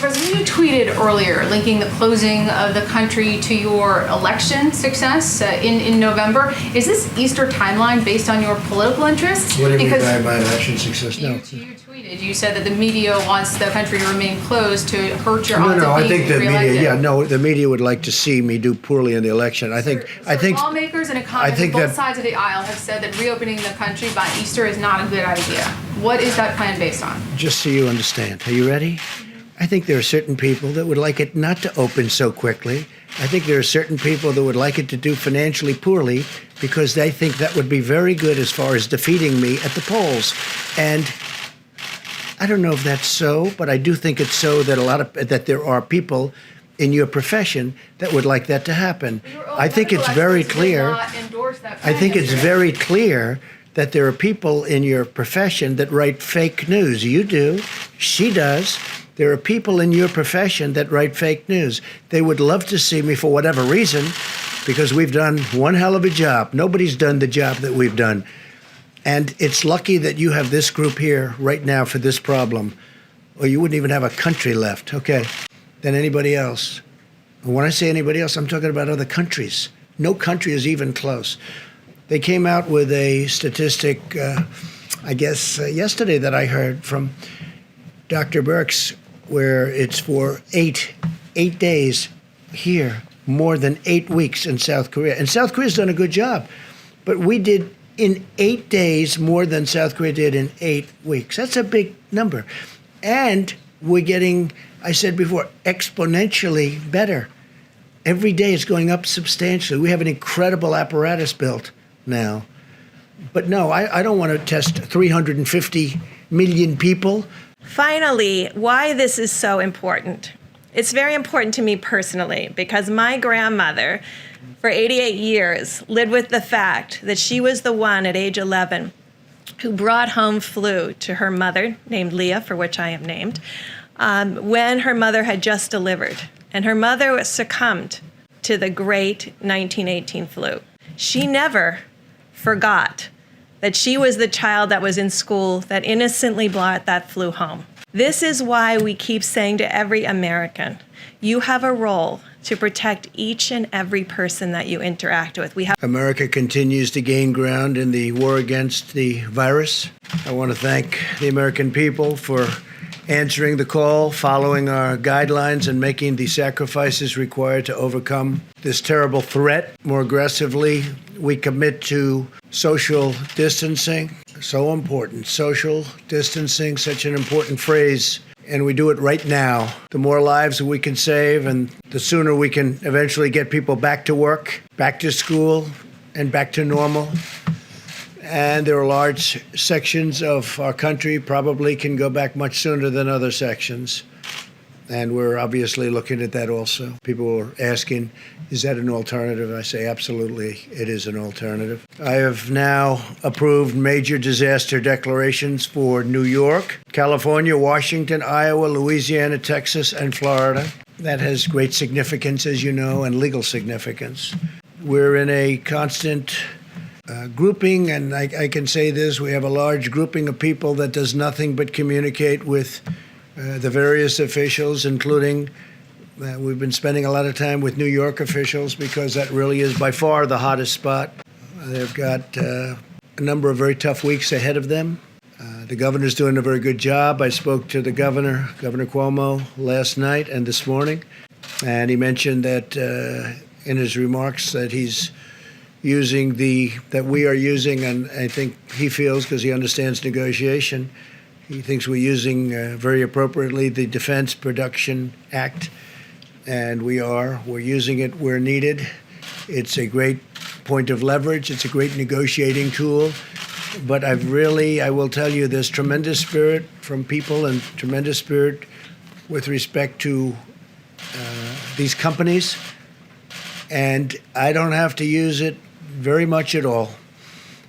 Mr. President, you tweeted earlier linking the closing of the country to your election success in November. Is this Easter timeline based on your political interests? What do you mean by my election success? No. You tweeted. You said that the media wants the country to remain closed to hurt your odds No, of I think being the reelected. media. Yeah, no, the media would like to see me do poorly in the election. I think lawmakers and economists on both sides of the aisle have said that reopening the country by Easter is not a good idea. What is that plan based on? Just so you understand. Are you ready? I think there are certain people that would like it not to open so quickly. I think there are certain people that would like it to do financially poorly because they think that would be very good as far as defeating me at the polls. And I don't know if that's so, but I do think it's so that there are people in your profession that would like that to happen. I think it's very clear. I think it's very clear that there are people in your profession that write fake news. You do. She does. There are people in your profession that write fake news. They would love to see me for whatever reason because we've done one hell of a job. Nobody's done the job that we've done. And it's lucky that you have this group here right now for this problem, or you wouldn't even have a country left, okay, than anybody else. And when I say anybody else, I'm talking about other countries. No country is even close. They came out with a statistic, yesterday that I heard from Dr. Birx, where it's for eight days here, more than 8 weeks in South Korea. And South Korea's done a good job, but we did in 8 days more than South Korea did in 8 weeks. That's a big number. And we're getting, I said before, exponentially better. Every day it's going up substantially. We have an incredible apparatus built now. But no, I don't want to test 350 million people. Finally, why this is so important. It's very important to me personally because my grandmother, for 88 years, lived with the fact that she was the one at age 11 who brought home flu to her mother, named Leah, for which I am named, when her mother had just delivered. And her mother succumbed to the great 1918 flu. She never forgot that she was the child that was in school that innocently brought that flu home. This is why we keep saying to every American, you have a role to protect each and every person that you interact with. America continues to gain ground in the war against the virus. I want to thank the American people for answering the call, following our guidelines, and making the sacrifices required to overcome this terrible threat. More aggressively, we commit to social distancing. So important. Social distancing, such an important phrase. And we do it right now. The more lives we can save and the sooner we can eventually get people back to work, back to school, and back to normal. And there are large sections of our country probably can go back much sooner than other sections. And we're obviously looking at that also. People are asking, is that an alternative? I say, absolutely, it is an alternative. I have now approved major disaster declarations for New York, California, Washington, Iowa, Louisiana, Texas, and Florida. That has great significance, as you know, and legal significance. We're in a constant grouping, and I can say this, we have a large grouping of people that does nothing but communicate with the various officials, including we've been spending a lot of time with New York officials because that really is by far the hottest spot. They've got a number of very tough weeks ahead of them. The governor's doing a very good job. I spoke to the governor, Governor Cuomo, last night and this morning, and he mentioned that in his remarks that he's using that we are using, and I think he feels, because he understands negotiation, he thinks we're using very appropriately the Defense Production Act, and we're using it where needed. It's a great point of leverage. It's a great negotiating tool. But I will tell you, there's tremendous spirit from people and tremendous spirit with respect to these companies. And I don't have to use it very much at all.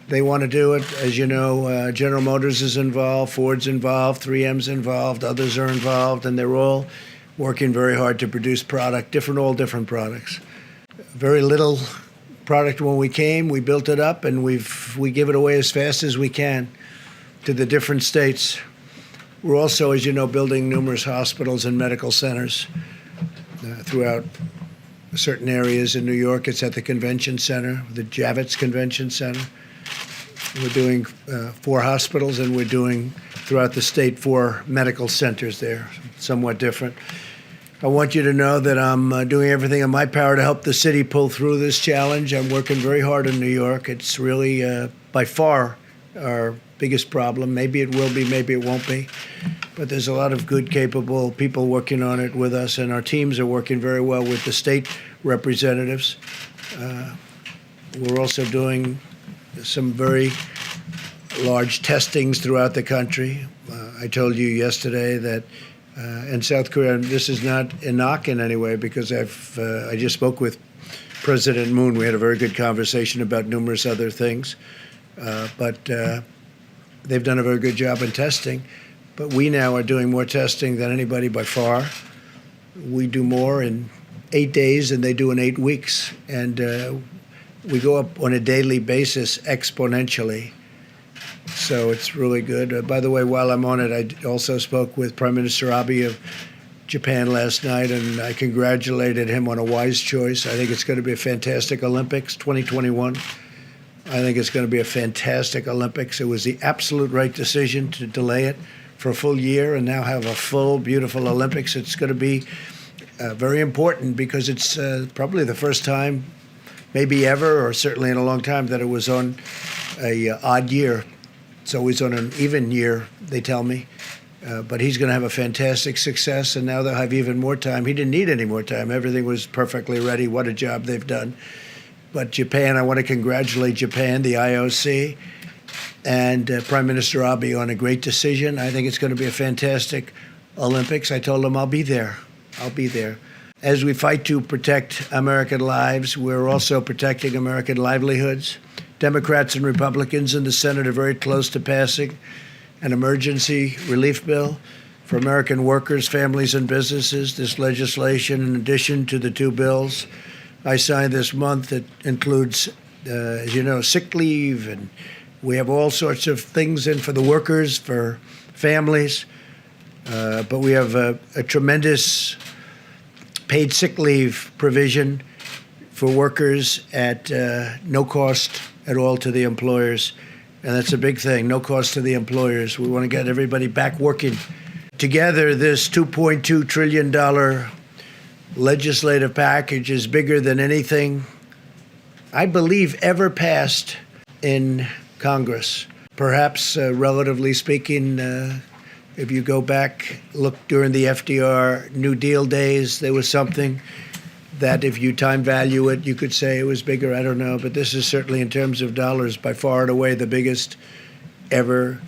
They want to do it. As you know, General Motors is involved, Ford's involved, 3M's involved, others are involved, and they're all working very hard to produce all different products. Very little product when we came. We built it up, and we give it away as fast as we can to the different states. We're also, as you know, building numerous hospitals and medical centers throughout certain areas in New York. It's at the convention center, the Javits Convention Center. We're doing 4 hospitals, and we're doing throughout the state 4 medical centers there, somewhat different. I want you to know that I'm doing everything in my power to help the city pull through this challenge. I'm working very hard in New York. It's really by far our biggest problem. Maybe it will be, maybe it won't be. But there's a lot of good, capable people working on it with us, and our teams are working very well with the state representatives. We're also doing some very large testings throughout the country. I told you yesterday that in South Korea, and this is not a knock in any way, because I just spoke with President Moon. We had a very good conversation about numerous other things. But they've done a very good job in testing. But we now are doing more testing than anybody by far. We do more in 8 days than they do in 8 weeks. And we go up on a daily basis exponentially. So it's really good. By the way, while I'm on it, I also spoke with Prime Minister Abe of Japan last night, and I congratulated him on a wise choice. I think it's going to be a fantastic Olympics 2021. I think it's going to be a fantastic Olympics. It was the absolute right decision to delay it for a full year and now have a full, beautiful Olympics. It's going to be very important because it's probably the first time, maybe ever, or certainly in a long time, that it was on a odd year. It's always on an even year, they tell me. But he's going to have a fantastic success, and now they'll have even more time. He didn't need any more time. Everything was perfectly ready. What a job they've done. But Japan, I want to congratulate Japan, the IOC, and Prime Minister Abe on a great decision. I think it's going to be a fantastic Olympics. I told him I'll be there. I'll be there. As we fight to protect American lives, we're also protecting American livelihoods. Democrats and Republicans in the Senate are very close to passing an emergency relief bill for American workers, families, and businesses. This legislation, in addition to the 2 bills I signed this month, that includes, as you know, sick leave, and we have all sorts of things in for the workers, for families. But we have a tremendous paid sick leave provision for workers at no cost at all to the employers. And that's a big thing, no cost to the employers. We want to get everybody back working. Together, this $2.2 trillion legislative package is bigger than anything, I believe, ever passed in Congress. Perhaps, relatively speaking, if you go back, look during the FDR New Deal days, there was something that if you time value it, you could say it was bigger. I don't know. But this is certainly, in terms of dollars, by far and away the biggest ever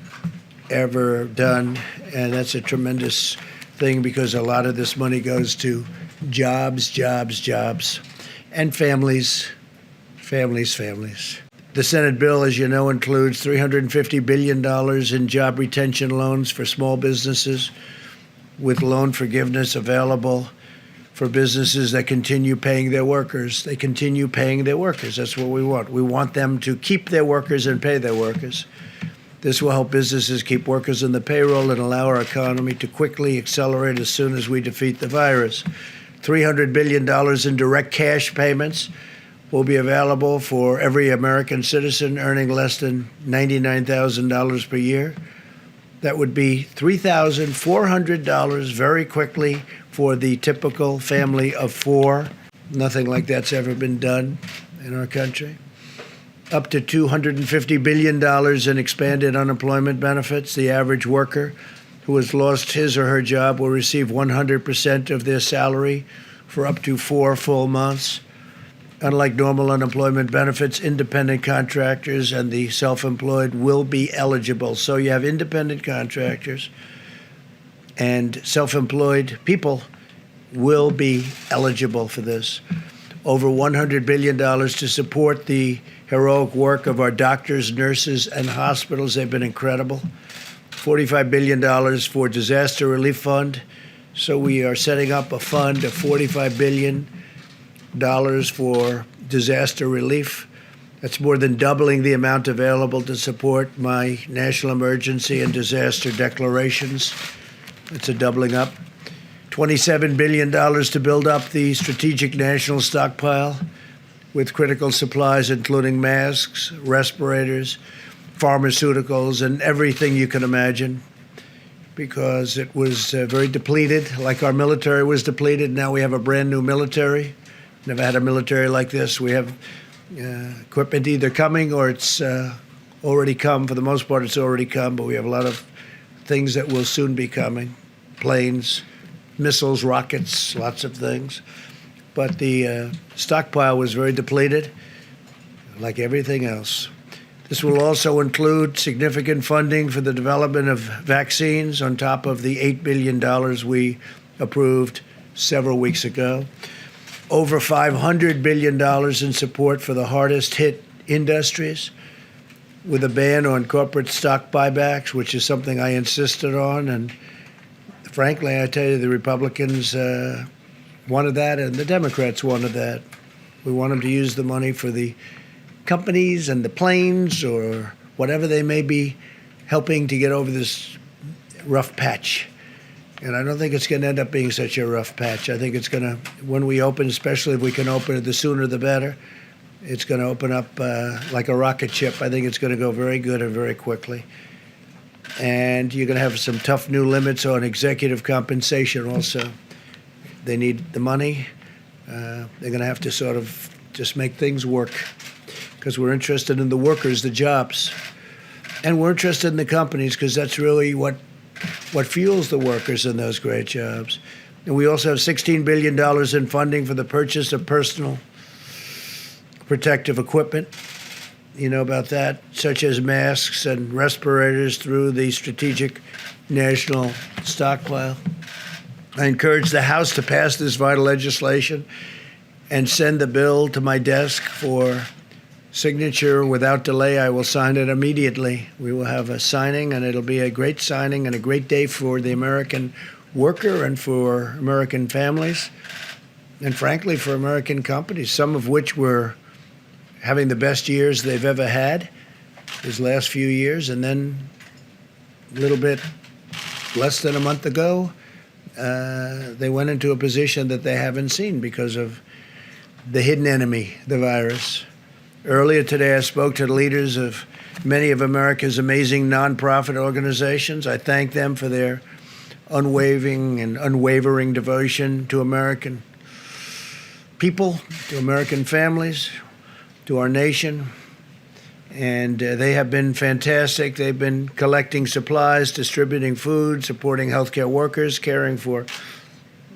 done. And that's a tremendous thing, because a lot of this money goes to jobs, and families. The Senate bill, as you know, includes $350 billion in job retention loans for small businesses, with loan forgiveness available for businesses that continue paying their workers. They continue paying their workers. That's what we want. We want them to keep their workers and pay their workers. This will help businesses keep workers in the payroll and allow our economy to quickly accelerate as soon as we defeat the virus. $300 billion in direct cash payments will be available for every American citizen earning less than $99,000 per year. That would be $3,400 very quickly for the typical family of 4. Nothing like that's ever been done in our country. Up to $250 billion in expanded unemployment benefits. The average worker who has lost his or her job will receive 100% of their salary for up to 4 full months. Unlike normal unemployment benefits, independent contractors and the self-employed will be eligible. So you have independent contractors and self-employed people will be eligible for this. Over $100 billion to support the heroic work of our doctors, nurses, and hospitals. They've been incredible. $45 billion for disaster relief fund. So we are setting up a fund of $45 billion for disaster relief. That's more than doubling the amount available to support my national emergency and disaster declarations. It's a doubling up. $27 billion to build up the strategic national stockpile with critical supplies, including masks, respirators, pharmaceuticals, and everything you can imagine, because it was very depleted, like our military was depleted. Now we have a brand new military. Never had a military like this. We have equipment either coming or it's already come. For the most part, it's already come, but we have a lot of things that will soon be coming. Planes, missiles, rockets, lots of things. But the stockpile was very depleted, like everything else. This will also include significant funding for the development of vaccines on top of the $8 billion we approved several weeks ago. Over $500 billion in support for the hardest hit industries, with a ban on corporate stock buybacks, which is something I insisted on. And frankly, I tell you, the Republicans wanted that, and the Democrats wanted that. We want them to use the money for the companies and the planes or whatever they may be helping to get over this rough patch. And I don't think it's going to end up being such a rough patch. I think it's going to, when we open, especially if we can open it, the sooner the better, it's going to open up like a rocket ship. I think it's going to go very good and very quickly. And you're going to have some tough new limits on executive compensation also. They need the money. They're going to have to sort of just make things work, because we're interested in the workers, the jobs. And we're interested in the companies, because that's really what fuels the workers in those great jobs. And we also have $16 billion in funding for the purchase of personal protective equipment. You know about that, such as masks and respirators, through the strategic national stockpile. I encourage the House to pass this vital legislation and send the bill to my desk for signature without delay. I will sign it immediately. We will have a signing, and it'll be a great signing and a great day for the American worker and for American families, and frankly, for American companies, some of which were having the best years they've ever had these last few years. And then a little bit less than a month ago, they went into a position that they haven't seen because of the hidden enemy, the virus. Earlier today, I spoke to the leaders of many of America's amazing nonprofit organizations. I thank them for their unwavering devotion to American people, to American families, to our nation. And they have been fantastic. They've been collecting supplies, distributing food, supporting healthcare workers, caring for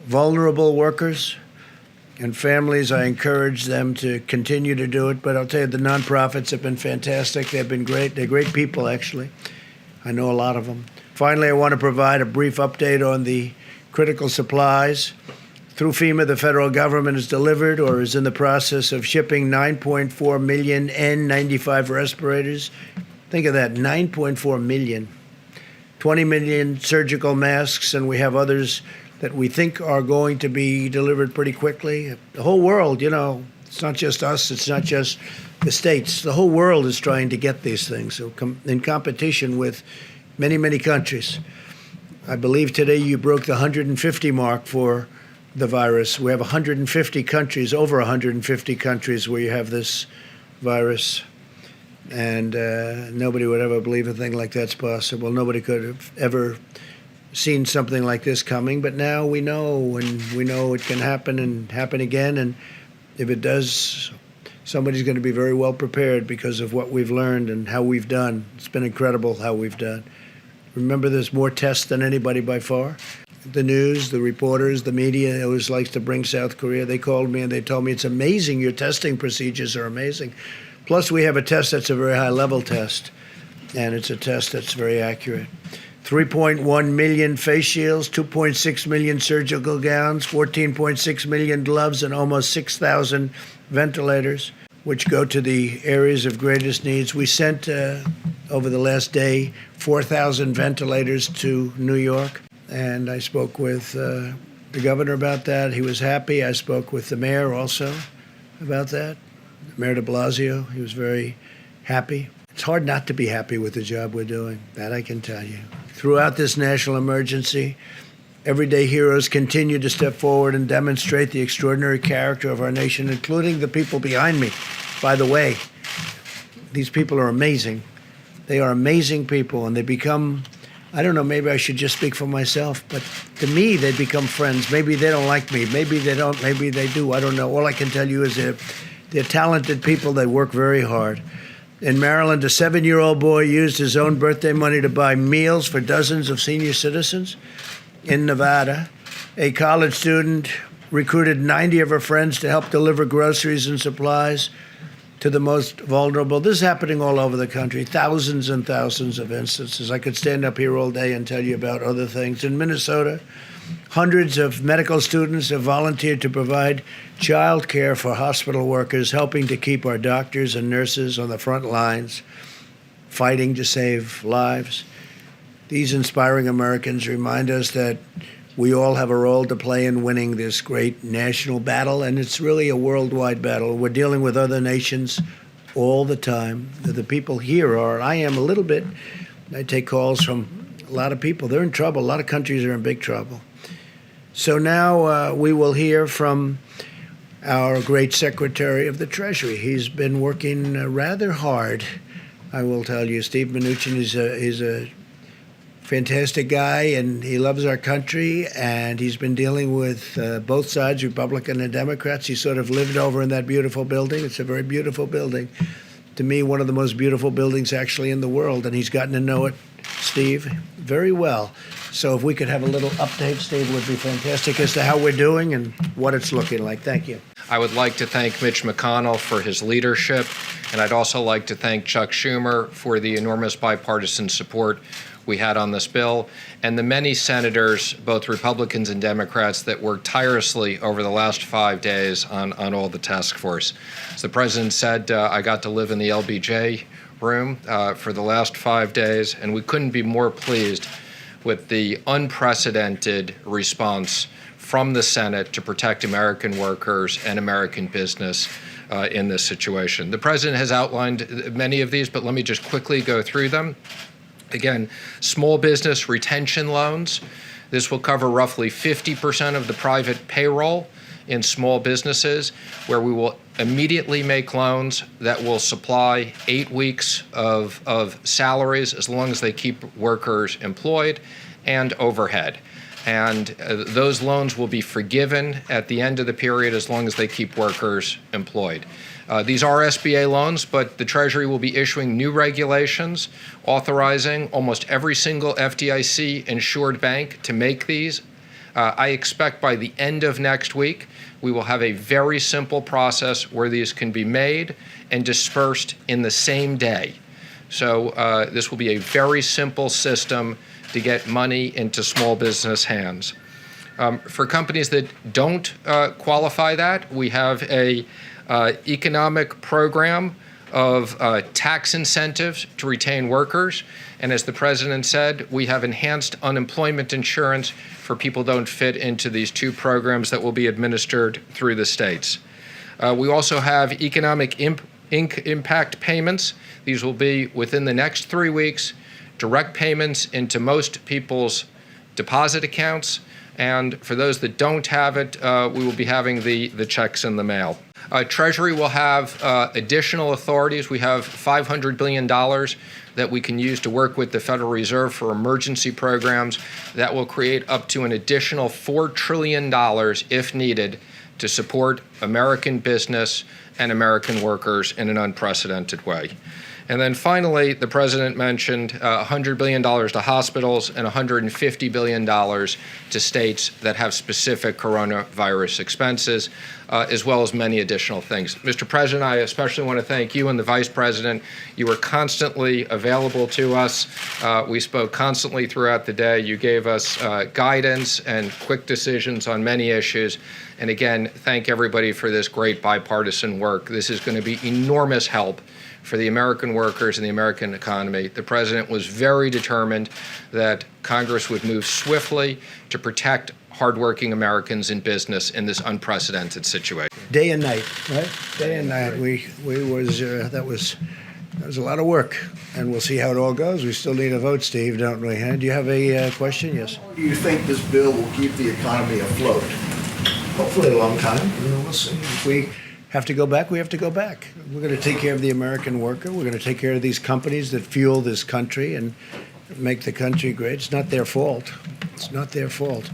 vulnerable workers and families. I encourage them to continue to do it. But I'll tell you, the nonprofits have been fantastic. They've been great. They're great people, actually. I know a lot of them. Finally, I want to provide a brief update on the critical supplies. Through Fema, the federal government has delivered or is in the process of shipping 9.4 million N95 respirators. Think of that, 9.4 million. 20 million surgical masks, and we have others that we think are going to be delivered pretty quickly. The whole world, you know, it's not just us, it's not just the states. The whole world is trying to get these things, so in competition with many, many countries. I believe today you broke the 150 mark for the virus. We have 150 countries, over 150 countries where you have this virus. And nobody would ever believe a thing like that's possible. Nobody could have ever seen something like this coming. But now we know, and we know it can happen and happen again. And if it does, somebody's going to be very well prepared because of what we've learned and how we've done. It's been incredible how we've done. Remember, there's more tests than anybody by far. The news, the reporters, the media always likes to bring South Korea. They called me and they told me, it's amazing, your testing procedures are amazing. Plus, we have a test that's a very high-level test, and it's a test that's very accurate. 3.1 million face shields, 2.6 million surgical gowns, 14.6 million gloves, and almost 6,000 ventilators, which go to the areas of greatest needs. We sent, over the last day, 4,000 ventilators to New York. And I spoke with the governor about that. He was happy. I spoke with the mayor also about that. Mayor de Blasio, he was very happy. It's hard not to be happy with the job we're doing, that I can tell you. Throughout this national emergency, everyday heroes continue to step forward and demonstrate the extraordinary character of our nation, including the people behind me. By the way, these people are amazing. They are amazing people, and they become, I don't know, maybe I should just speak for myself, but to me, they become friends. Maybe they don't like me. Maybe they don't. Maybe they do. I don't know. All I can tell you is they're talented people. They work very hard. In Maryland, a 7-year-old boy used his own birthday money to buy meals for dozens of senior citizens. In Nevada, a college student recruited 90 of her friends to help deliver groceries and supplies to the most vulnerable. This is happening all over the country, thousands and thousands of instances. I could stand up here all day and tell you about other things. In Minnesota, hundreds of medical students have volunteered to provide child care for hospital workers, helping to keep our doctors and nurses on the front lines, fighting to save lives. These inspiring Americans remind us that we all have a role to play in winning this great national battle, and it's really a worldwide battle. We're dealing with other nations all the time. The people here are, I am a little bit, I take calls from a lot of people. They're in trouble. A lot of countries are in big trouble. So now we will hear from our great Secretary of the Treasury. He's been working rather hard, I will tell you. Steve Mnuchin is a fantastic guy, and he loves our country, and he's been dealing with both sides, Republican and Democrats. He sort of lived over in that beautiful building. It's a very beautiful building. To me, one of the most beautiful buildings actually in the world, and he's gotten to know it, Steve, very well. So if we could have a little update, Steve, would be fantastic as to how we're doing and what it's looking like. Thank you. I would like to thank Mitch McConnell for his leadership, and I'd also like to thank Chuck Schumer for the enormous bipartisan support we had on this bill, and the many senators, both Republicans and Democrats, that worked tirelessly over the last 5 days on all the task force. As the president said, I got to live in the LBJ room for the last 5 days, and we couldn't be more pleased with the unprecedented response from the Senate to protect American workers and American business in this situation. The president has outlined many of these, but let me just quickly go through them. Again, small business retention loans. This will cover roughly 50% of the private payroll in small businesses, where we will immediately make loans that will supply 8 weeks of salaries as long as they keep workers employed and overhead. And those loans will be forgiven at the end of the period as long as they keep workers employed. These are SBA loans, but the Treasury will be issuing new regulations authorizing almost every single FDIC-insured bank to make these. I expect by the end of next week, we will have a very simple process where these can be made and dispersed in the same day. So this will be a very simple system to get money into small business hands. For companies that don't qualify that, we have a economic program of tax incentives to retain workers. And as the president said, we have enhanced unemployment insurance for people who don't fit into these two programs that will be administered through the states. We also have economic impact payments. These will be within the next 3 weeks, direct payments into most people's deposit accounts. And for those that don't have it, we will be having the checks in the mail. Treasury will have additional authorities. We have $500 billion that we can use to work with the Federal Reserve for emergency programs that will create up to an additional $4 trillion if needed to support American business and American workers in an unprecedented way. And then finally, the president mentioned $100 billion to hospitals and $150 billion to states that have specific coronavirus expenses, as well as many additional things. Mr. President, I especially want to thank you and the Vice President. You were constantly available to us. We spoke constantly throughout the day. You gave us guidance and quick decisions on many issues. And again, thank everybody for this great bipartisan work. This is going to be enormous help for the American workers and the American economy. The president was very determined that Congress would move swiftly to protect hardworking Americans in business in this unprecedented situation. Day and night, right? Day and night. That was a lot of work, and we'll see how it all goes. We still need a vote, Steve, don't we? Huh? Do you have a question? Yes. Do you think this bill will keep the economy afloat? Hopefully a long time. We'll see. If we have to go back, we have to go back. We're going to take care of the American worker. We're going to take care of these companies that fuel this country and make the country great. It's not their fault. It's not their fault.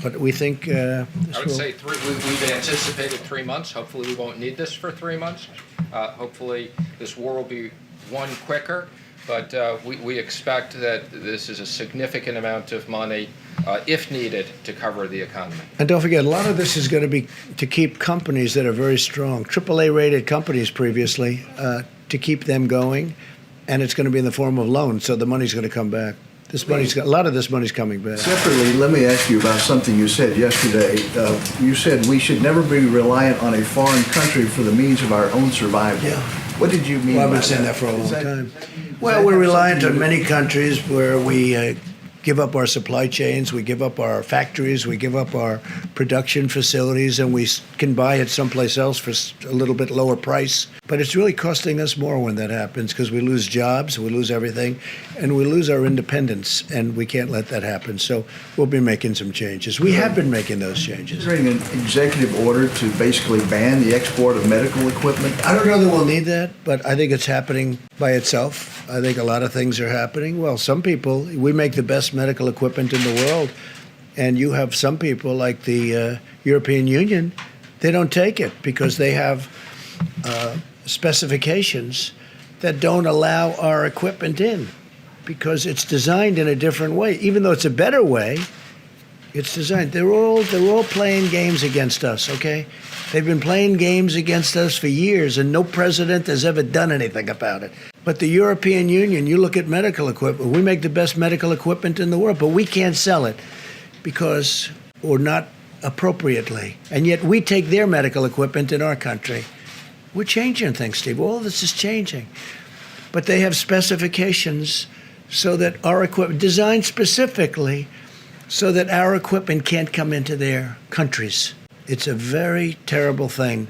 But we think I would say we've anticipated 3 months. Hopefully we won't need this for 3 months. Hopefully this war will be won quicker. But we expect that this is a significant amount of money, if needed, to cover the economy. And don't forget, a lot of this is going to be to keep companies that are very strong, AAA-rated companies previously, to keep them going. And it's going to be in the form of loans, so the money's going to come back. A lot of this money's coming back. Separately, let me ask you about something you said yesterday. You said we should never be reliant on a foreign country for the means of our own survival. Yeah. What did you mean Well, I've by been saying that? that for a long Is that- time. Well, we're reliant on many countries where we give up our supply chains, we give up our factories, we give up our production facilities, and we can buy it someplace else for a little bit lower price. But it's really costing us more when that happens because we lose jobs, we lose everything, and we lose our independence, and we can't let that happen. So we'll be making some changes. We have been making those changes. Considering an executive order to basically ban the export of medical equipment? I don't know that we'll need that, but I think it's happening by itself. I think a lot of things are happening. Well, some people, we make the best medical equipment in the world, and you have some people like the European Union, they don't take it because they have specifications that don't allow our equipment in because it's designed in a different way. Even though it's a better way, it's designed. They're all playing games against us, okay? They've been playing games against us for years, and no president has ever done anything about it. But the European Union, you look at medical equipment, we make the best medical equipment in the world, but we can't sell it because, or not appropriately. And yet we take their medical equipment in our country. We're changing things, Steve. All this is changing. But they have specifications so that our equipment, designed specifically so that our equipment can't come into their countries. It's a very terrible thing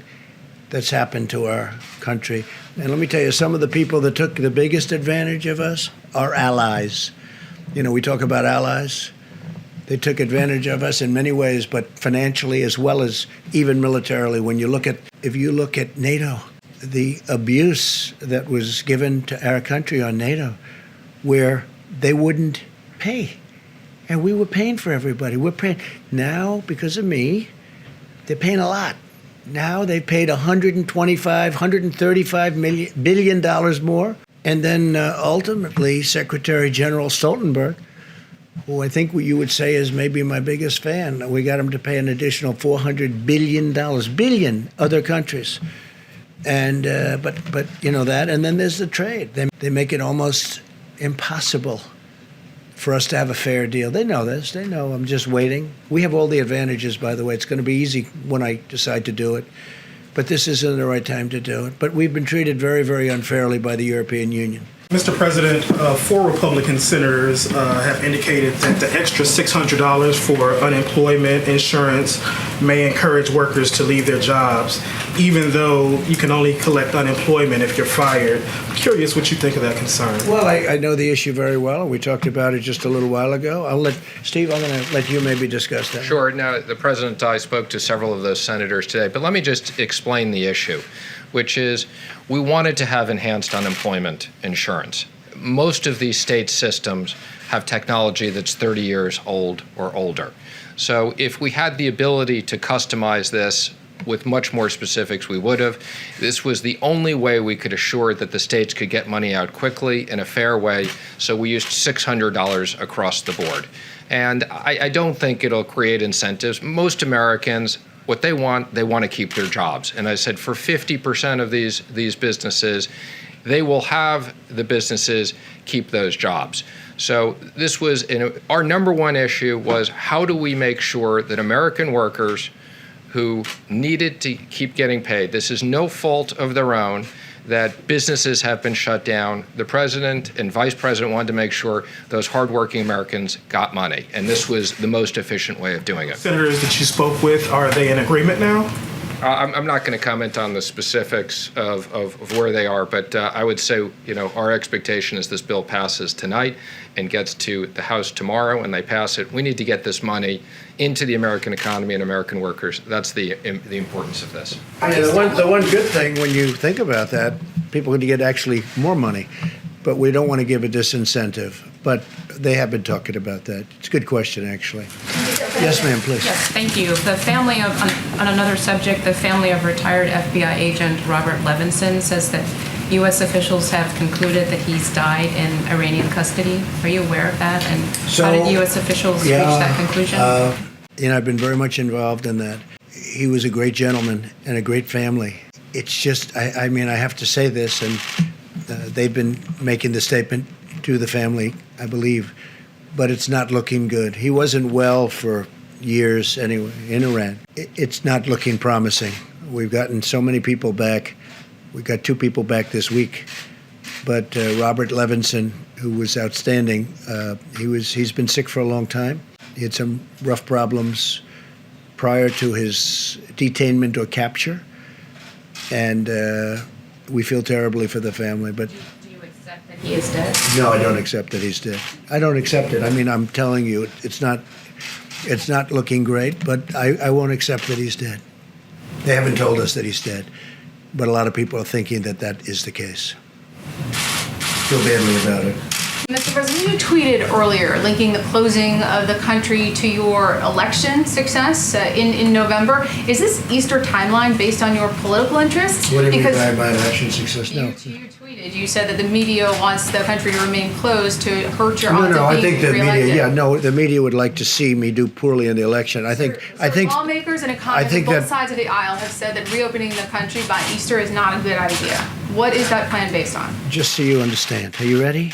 that's happened to our country. And let me tell you, some of the people that took the biggest advantage of us are allies. You know, we talk about allies. They took advantage of us in many ways, but financially as well as even militarily. If you look at NATO, the abuse that was given to our country on NATO, where they wouldn't pay. And we were paying for everybody. We're paying now because of me. They're paying a lot. Now they've paid $135 billion more. And then ultimately, Secretary General Stoltenberg, who I think you would say is maybe my biggest fan, we got him to pay an additional $400 billion other countries. And but you know that. And then there's the trade. They make it almost impossible for us to have a fair deal. They know this. They know I'm just waiting. We have all the advantages, by the way. It's going to be easy when I decide to do it. But this isn't the right time to do it. But we've been treated very, very unfairly by the European Union. Mr. President, 4 Republican senators have indicated that the extra $600 for unemployment insurance may encourage workers to leave their jobs, even though you can only collect unemployment if you're fired. I'm curious what you think of that concern. Well, I know the issue very well. We talked about it just a little while ago. Steve, I'm going to let you maybe discuss that. Sure. Now, the President and I spoke to several of those senators today, but let me just explain the issue, which is we wanted to have enhanced unemployment insurance. Most of these state systems have technology that's 30 years old or older. So if we had the ability to customize this with much more specifics, we would have. This was the only way we could assure that the states could get money out quickly in a fair way, so we used $600 across the board. And I don't think it'll create incentives. Most Americans, what they want to keep their jobs. And I said for 50% of these businesses, they will have the businesses keep those jobs. So this was, our number one issue was how do we make sure that American workers who needed to keep getting paid, this is no fault of their own, that businesses have been shut down. The president and vice president wanted to make sure those hardworking Americans got money, and this was the most efficient way of doing it. Senators that you spoke with, are they in agreement now? I'm not going to comment on the specifics of where they are, but I would say, our expectation is this bill passes tonight and gets to the House tomorrow, and they pass it. We need to get this money into the American economy and American workers. That's the importance of this. The one good thing when you think about that, people are going to get actually more money, but we don't want to give a disincentive. But they have been talking about that. It's a good question, actually. Yes, ma'am, please. Yes, thank you. The family of, on another subject, the family of retired FBI agent Robert Levinson says that U.S. officials have concluded that he's died in Iranian custody. Are you aware of that? And how did U.S. officials reach that conclusion? I've been very much involved in that. He was a great gentleman and a great family. It's just, I have to say this, and they've been making the statement to the family, I believe, but it's not looking good. He wasn't well for years anyway in Iran. It's not looking promising. We've gotten so many people back. We got 2 people back this week, but Robert Levinson, who was outstanding, he's been sick for a long time. He had some rough problems prior to his detainment or capture, and we feel terribly for the family. But Do you accept that he is dead? no, I don't accept that he's dead. I don't accept it. I'm telling you, it's not looking great, but I won't accept that he's dead. They haven't told us that he's dead, but a lot of people are thinking that that is the case. Feel badly about it. Mr. President, you tweeted earlier linking the closing of the country to your election success in November. Is this Easter timeline based on your political interests? What do you mean by my election success? No. You tweeted, you said that the media wants the country to remain closed to hurt your odds No, of I being think the reelected. media, the media would like to see me do poorly in the election. I think lawmakers and economists on both sides of the aisle have said that reopening the country by Easter is not a good idea. What is that plan based on? just so you understand. Are you ready?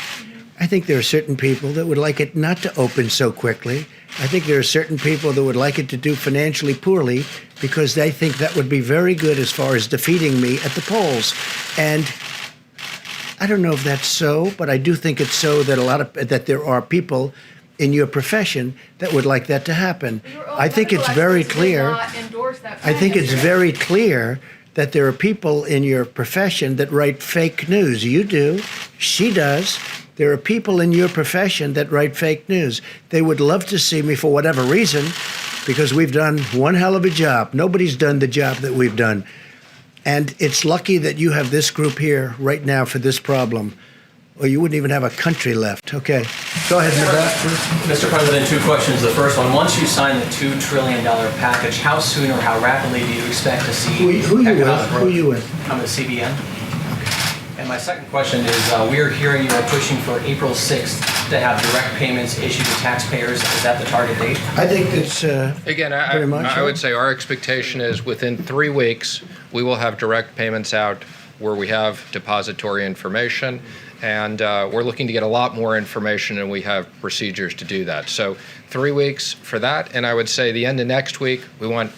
I think there are certain people that would like it not to open so quickly. I think there are certain people that would like it to do financially poorly because they think that would be very good as far as defeating me at the polls. And I don't know if that's so, but I do think it's so that there are people in your profession that would like that to happen. I think it's very clear. I think it's very clear that there are people in your profession that write fake news. You do. She does. There are people in your profession that write fake news. They would love to see me for whatever reason because we've done one hell of a job. Nobody's done the job that we've done. And it's lucky that you have this group here right now for this problem, or you wouldn't even have a country left. Okay, go ahead, Mr. President, 2 questions. The first one, once you sign the $2 trillion package, how soon or how rapidly do you expect to see economic growth? Who you with? I'm with CBN. And my second question is, we are hearing you are pushing for April 6th to have direct payments issued to taxpayers. Is that the target date? I think it's Again, very much. I would say our expectation is within 3 weeks, we will have direct payments out where we have depository information. And we're looking to get a lot more information, and we have procedures to do that. So 3 weeks for that. And I would say the end of next week, we want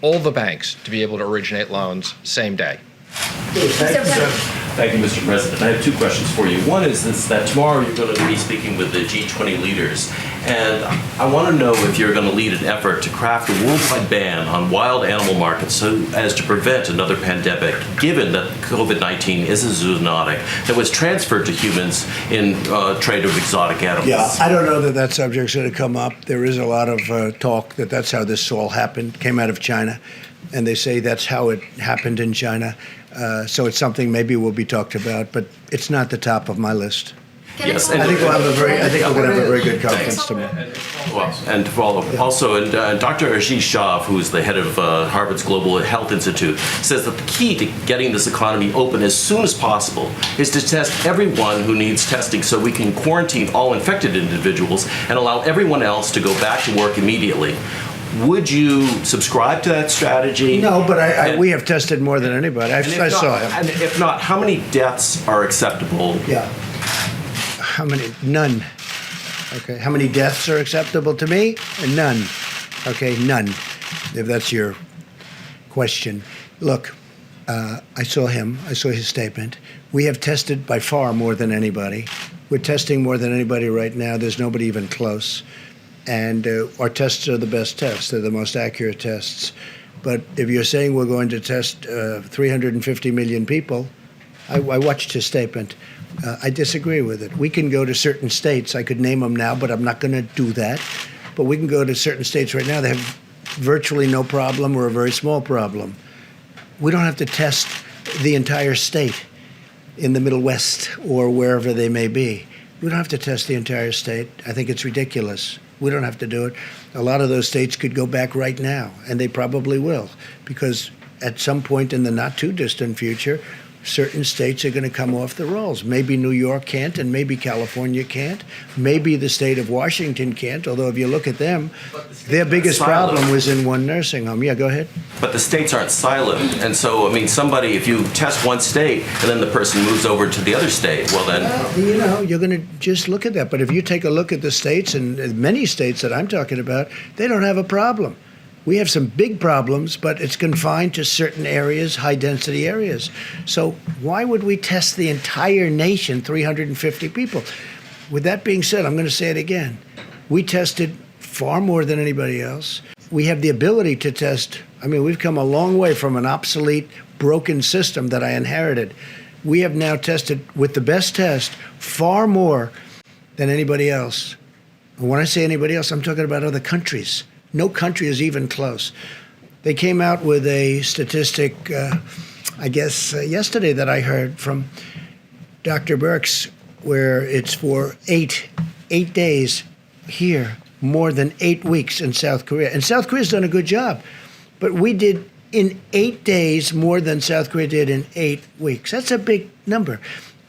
all the banks to be able to originate loans same day. Thank you, Mr. President. I have 2 questions for you. One is that tomorrow you're going to be speaking with the G20 leaders, and I want to know if you're going to lead an effort to craft a worldwide ban on wild animal markets so as to prevent another pandemic, given that COVID-19 is a zoonotic that was transferred to humans in trade of exotic animals. Yeah, I don't know that subject's going to come up. There is a lot of talk that that's how this all happened, came out of China, and they say that's how it happened in China. So it's something maybe will be talked about, but it's not the top of my list. Yes, I think we're going to have a very good conference tomorrow. Well, and to follow up, also, and Dr. Ashish Shah, who is the head of Harvard's Global Health Institute, says that the key to getting this economy open as soon as possible is to test everyone who needs testing so we can quarantine all infected individuals and allow everyone else to go back to work immediately. Would you subscribe to that strategy? No, but we have tested more than anybody. I saw him. And if not, how many deaths are acceptable? Yeah. How many? None. Okay. How many deaths are acceptable to me? None. Okay, none. If that's your question. Look, I saw him. I saw his statement. We have tested by far more than anybody. We're testing more than anybody right now. There's nobody even close. And our tests are the best tests. They're the most accurate tests. But if you're saying we're going to test 350 million people, I watched his statement. I disagree with it. We can go to certain states. I could name them now, but I'm not going to do that. But we can go to certain states right now that have virtually no problem or a very small problem. We don't have to test the entire state in the Middle West or wherever they may be. We don't have to test the entire state. I think it's ridiculous. We don't have to do it. A lot of those states could go back right now, and they probably will, because at some point in the not too distant future, certain states are going to come off the rolls. Maybe New York can't, and maybe California can't. Maybe the state of Washington can't, although if you look at them, their biggest problem was in one nursing home. Yeah, go ahead. But the states aren't siloed. And so, I mean, somebody, if you test one state and then the person moves over to the other state, well then... Well, you're going to just look at that. But if you take a look at the states, and many states that I'm talking about, they don't have a problem. We have some big problems, but it's confined to certain areas, high-density areas. So why would we test the entire nation, 350 people? With that being said, I'm going to say it again. We tested far more than anybody else. We have the ability to test. I mean, we've come a long way from an obsolete, broken system that I inherited. We have now tested, with the best test, far more than anybody else. And when I say anybody else, I'm talking about other countries. No country is even close. They came out with a statistic, yesterday that I heard from Dr. Birx, where it's for eight days here, more than 8 weeks in South Korea. And South Korea's done a good job. But we did in 8 days more than South Korea did in 8 weeks. That's a big number.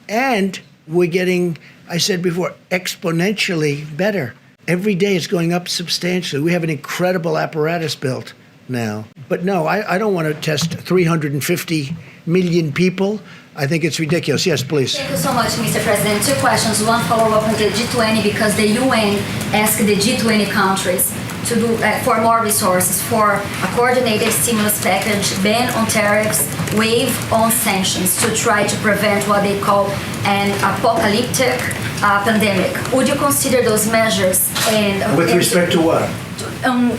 And we're getting, I said before, exponentially better. Every day it's going up substantially. We have an incredible apparatus built now. But no, I don't want to test 350 million people. I think it's ridiculous. Yes, please. Thank you so much, Mr. President. 2 questions. One follow-up on the G20, because the UN asked the G20 countries to do for more resources for a coordinated stimulus package, ban on tariffs, waive on sanctions to try to prevent what they call an apocalyptic pandemic. Would you consider those measures? And with respect to what? On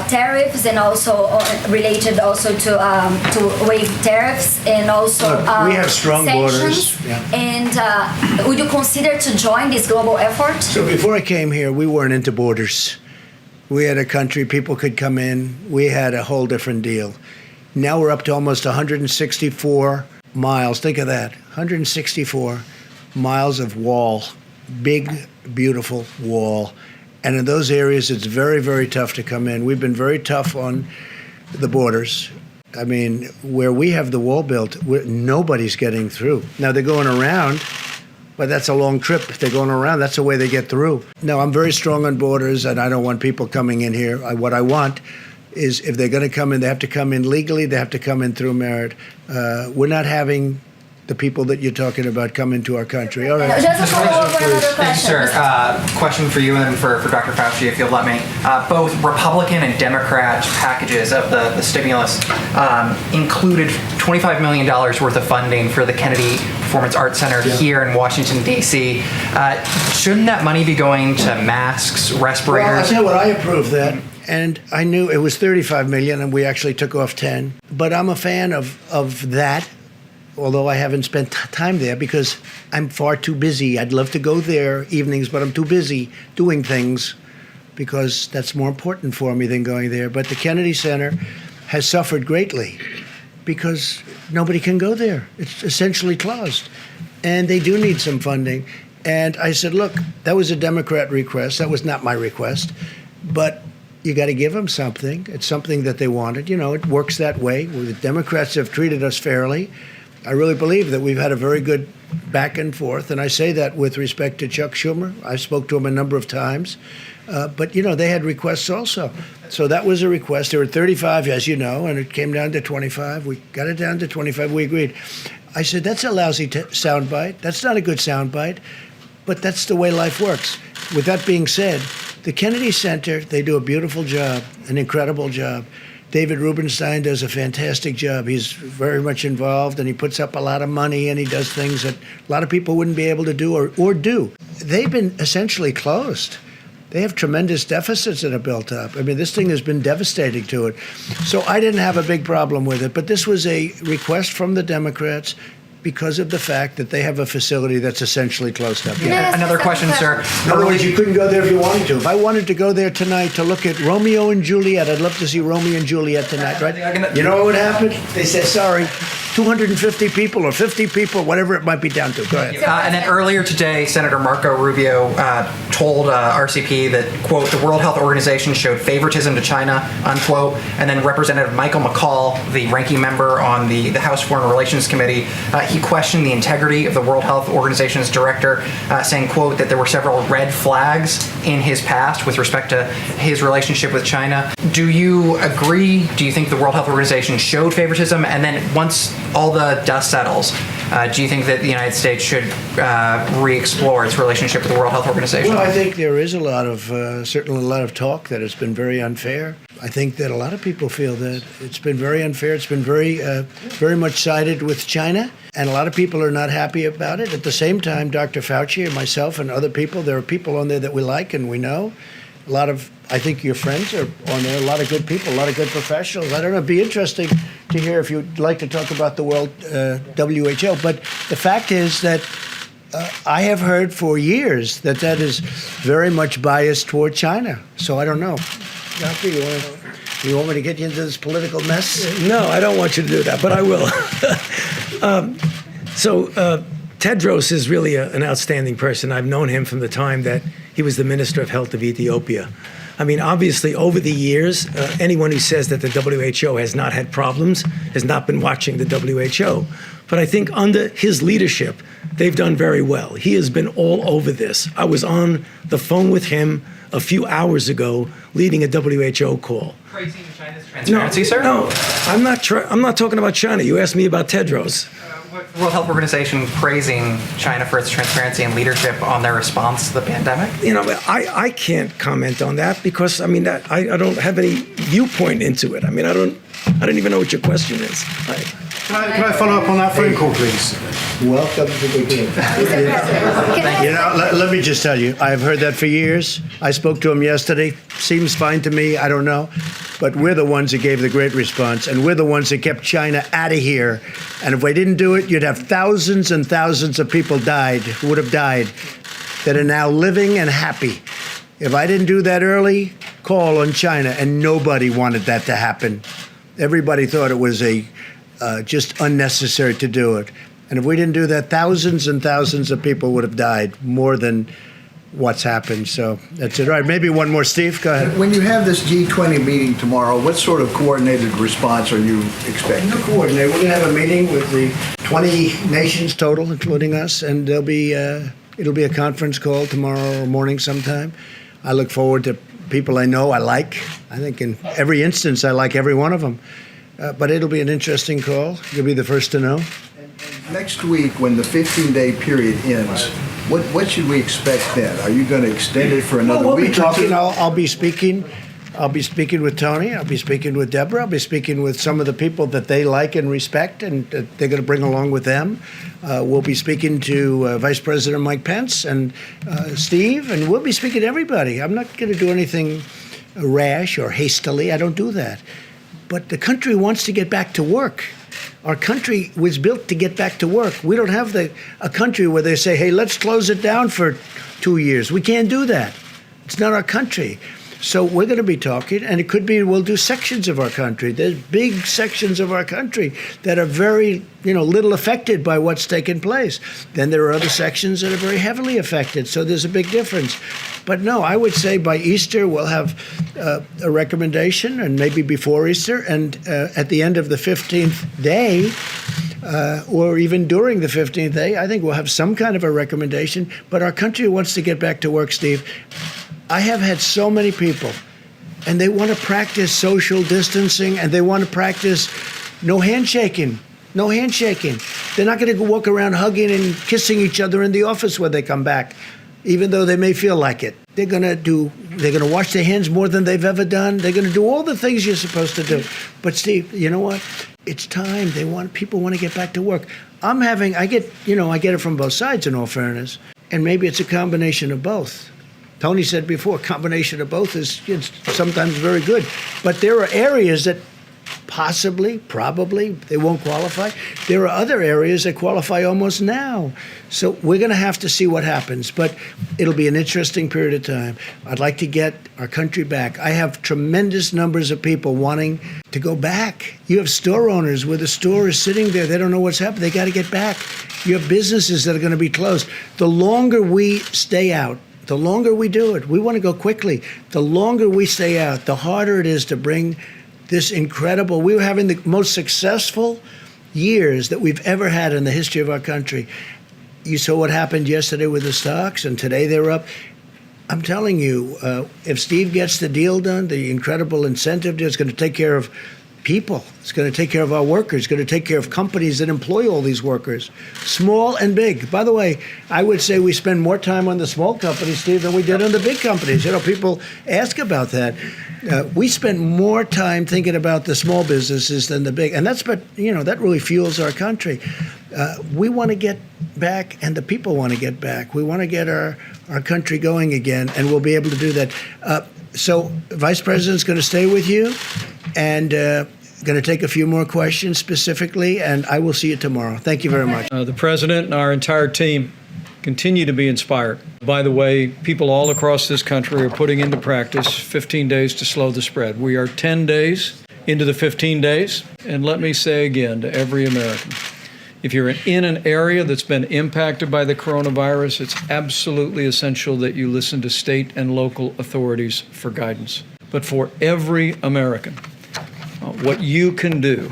tariffs, and also related also to waive tariffs, and also we have strong sanctions. borders. Yeah. And would you consider to join this global effort? So before I came here, we weren't into borders. We had a country, people could come in. We had a whole different deal. Now we're up to almost 164 miles. Think of that, 164 miles of wall, big, beautiful wall. And in those areas, it's very, very tough to come in. We've been very tough on the borders. I mean, where we have the wall built, nobody's getting through. Now, they're going around, but that's a long trip. They're going around. That's the way they get through. No, I'm very strong on borders, and I don't want people coming in here. What I want is, if they're going to come in, they have to come in legally. They have to come in through merit. We're not having the people that you're talking about come into our country. All right. Just a follow-up for another Thank you, question. sir. Question for you and for Dr. Fauci, if you'll let me. Both Republican and Democrat packages of the stimulus included $25 million worth of funding for the Kennedy Performance Arts Center here in Washington, D.C. Shouldn't that money be going to masks, respirators? Well, I'll tell you what, I approved that. And I knew it was $35 million, and we actually took off 10. But I'm a fan of that, although I haven't spent time there because I'm far too busy. I'd love to go there evenings, but I'm too busy doing things because that's more important for me than going there. But the Kennedy Center has suffered greatly because nobody can go there. It's essentially closed. And they do need some funding. And I said, look, that was a Democrat request. That was not my request. But you got to give them something. It's something that they wanted. You know, it works that way. The Democrats have treated us fairly. I really believe that we've had a very good back and forth, and I say that with respect to Chuck Schumer. I spoke to him a number of times, but, you know, they had requests also. So that was a request. There were 35, as you know, and it came down to 25. We got it down to 25. We agreed. I said, that's a lousy soundbite. That's not a good soundbite, but that's the way life works. With that being said, the Kennedy Center, they do a beautiful job, an incredible job. David Rubenstein does a fantastic job. He's very much involved, and he puts up a lot of money, and he does things that a lot of people wouldn't be able to do or do. They've been essentially closed. They have tremendous deficits that are built up. I mean, this thing has been devastating to it. So I didn't have a big problem with it, but this was a request from the Democrats because of the fact that they have a facility that's essentially closed up. Yes, Another question, sir. In other words, you couldn't go there if you wanted to. If I wanted to go there tonight to look at Romeo and Juliet, I'd love to see Romeo and Juliet tonight, right? You know what would happen? They say, sorry, 250 people or 50 people, whatever it might be down to. Go ahead. And then earlier today, Senator Marco Rubio told RCP that, quote, the World Health Organization showed favoritism to China, unquote. And then Representative Michael McCall, the ranking member on the House Foreign Relations Committee, he questioned the integrity of the World Health Organization's director, saying, quote, that there were several red flags in his past with respect to his relationship with China. Do you agree? Do you think the World Health Organization showed favoritism? And then once all the dust settles, do you think that the United States should re-explore its relationship with the World Health Organization? Well, I think there is certainly a lot of talk that it's been very unfair. I think that a lot of people feel that it's been very unfair. It's been very much sided with China, and a lot of people are not happy about it. At the same time, Dr. Fauci and myself and other people, there are people on there that we like and we know. I think your friends are on there, a lot of good people, a lot of good professionals. I don't know, it'd be interesting to hear if you'd like to talk about the World WHO. But the fact is that I have heard for years that is very much biased toward China. So I don't know. Doctor, you want me to get you into this political mess? No, I don't want you to do that, but I will. Tedros is really an outstanding person. I've known him from the time that he was the Minister of Health of Ethiopia. I mean, obviously, over the years, anyone who says that the WHO has not had problems has not been watching the WHO. But I think under his leadership, they've done very well. He has been all over this. I was on the phone with him a few hours ago leading a WHO call. Praising China's transparency, sir? No, I'm not talking about China. You asked me about Tedros. The World Health Organization praising China for its transparency and leadership on their response to the pandemic? You know, I can't comment on that because, I mean, I don't have any viewpoint into it. I mean, I don't even know what your question is. Can I follow up on that phone call, please? Welcome to the game. Let me just tell you, I've heard that for years. I spoke to him yesterday. Seems fine to me. I don't know. But we're the ones that gave the great response, and we're the ones that kept China out of here. And if we didn't do it, you'd have thousands and thousands of people who would have died that are now living and happy. If I didn't do that early, call on China, and nobody wanted that to happen. Everybody thought it was just unnecessary to do it. And if we didn't do that, thousands and thousands of people would have died, more than what's happened. So that's it. All right, maybe one more. Steve, go ahead. When you have this G20 meeting tomorrow, what sort of coordinated response are you expecting? No coordinated. We're going to have a meeting with the 20 nations total, including us, and it'll be a conference call tomorrow morning sometime. I look forward to people I know, I like. I think in every instance, I like every one of them. But it'll be an interesting call. You'll be the first to know. Next week, when the 15-day period ends, what should we expect then? Are you going to extend it for another we'll week? Be talking. I'll be speaking. I'll be speaking with Tony. I'll be speaking with Deborah. I'll be speaking with some of the people that they like and respect, and they're going to bring along with them. We'll be speaking to Vice President Mike Pence and Steve, and we'll be speaking to everybody. I'm not going to do anything rash or hastily. I don't do that. But the country wants to get back to work. Our country was built to get back to work. We don't have a country where they say, hey, let's close it down for 2 years. We can't do that. It's not our country. So we're going to be talking, and it could be we'll do sections of our country. There's big sections of our country that are very, little affected by what's taken place. Then there are other sections that are very heavily affected. So there's a big difference. But no, I would say by Easter we'll have a recommendation, and maybe before Easter, and at the end of the 15th day, or even during the 15th day, I think we'll have some kind of a recommendation. But our country wants to get back to work, Steve. I have had so many people, and they want to practice social distancing, and they want to practice no handshaking. No handshaking. They're not going to walk around hugging and kissing each other in the office when they come back, even though they may feel like it. They're going to wash their hands more than they've ever done. They're going to do all the things you're supposed to do. But Steve, you know what? It's time. People want to get back to work. I get it from both sides, in all fairness. And maybe it's a combination of both. Tony said before, a combination of both is sometimes very good. But there are areas that probably, they won't qualify. There are other areas that qualify almost now. So we're going to have to see what happens. But it'll be an interesting period of time. I'd like to get our country back. I have tremendous numbers of people wanting to go back. You have store owners where the store is sitting there. They don't know what's happening. They got to get back. You have businesses that are going to be closed. The longer we stay out, the longer we do it, we want to go quickly. The longer we stay out, the harder it is to bring this incredible, we were having the most successful years that we've ever had in the history of our country. You saw what happened yesterday with the stocks, and today they're up. I'm telling you, if Steve gets the deal done, the incredible incentive deal is going to take care of people. It's going to take care of our workers. It's going to take care of companies that employ all these workers, small and big. By the way, I would say we spend more time on the small companies, Steve, than we did on the big companies. People ask about that. We spend more time thinking about the small businesses than the big. And that really fuels our country. We want to get back, and the people want to get back. We want to get our country going again, and we'll be able to do that. So Vice President's going to stay with you, and going to take a few more questions specifically, and I will see you tomorrow. Thank you very much. The President and our entire team continue to be inspired by the way people all across this country are putting into practice 15 days to slow the spread. We are 10 days into the 15 days, and let me say again to every American, if you're in an area that's been impacted by the coronavirus, it's absolutely essential that you listen to state and local authorities for guidance. But for every American, what you can do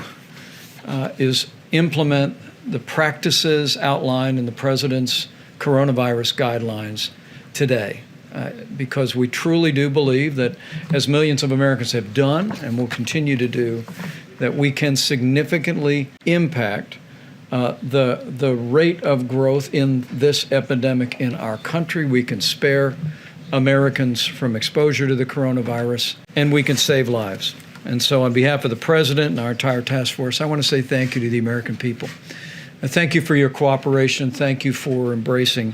is implement the practices outlined in the President's coronavirus guidelines today, because we truly do believe that, as millions of Americans have done and will continue to do, that we can significantly impact the rate of growth in this epidemic in our country. We can spare Americans from exposure to the coronavirus, and we can save lives. And so on behalf of the President and our entire task force, I want to say thank you to the American people. Thank you for your cooperation. Thank you for embracing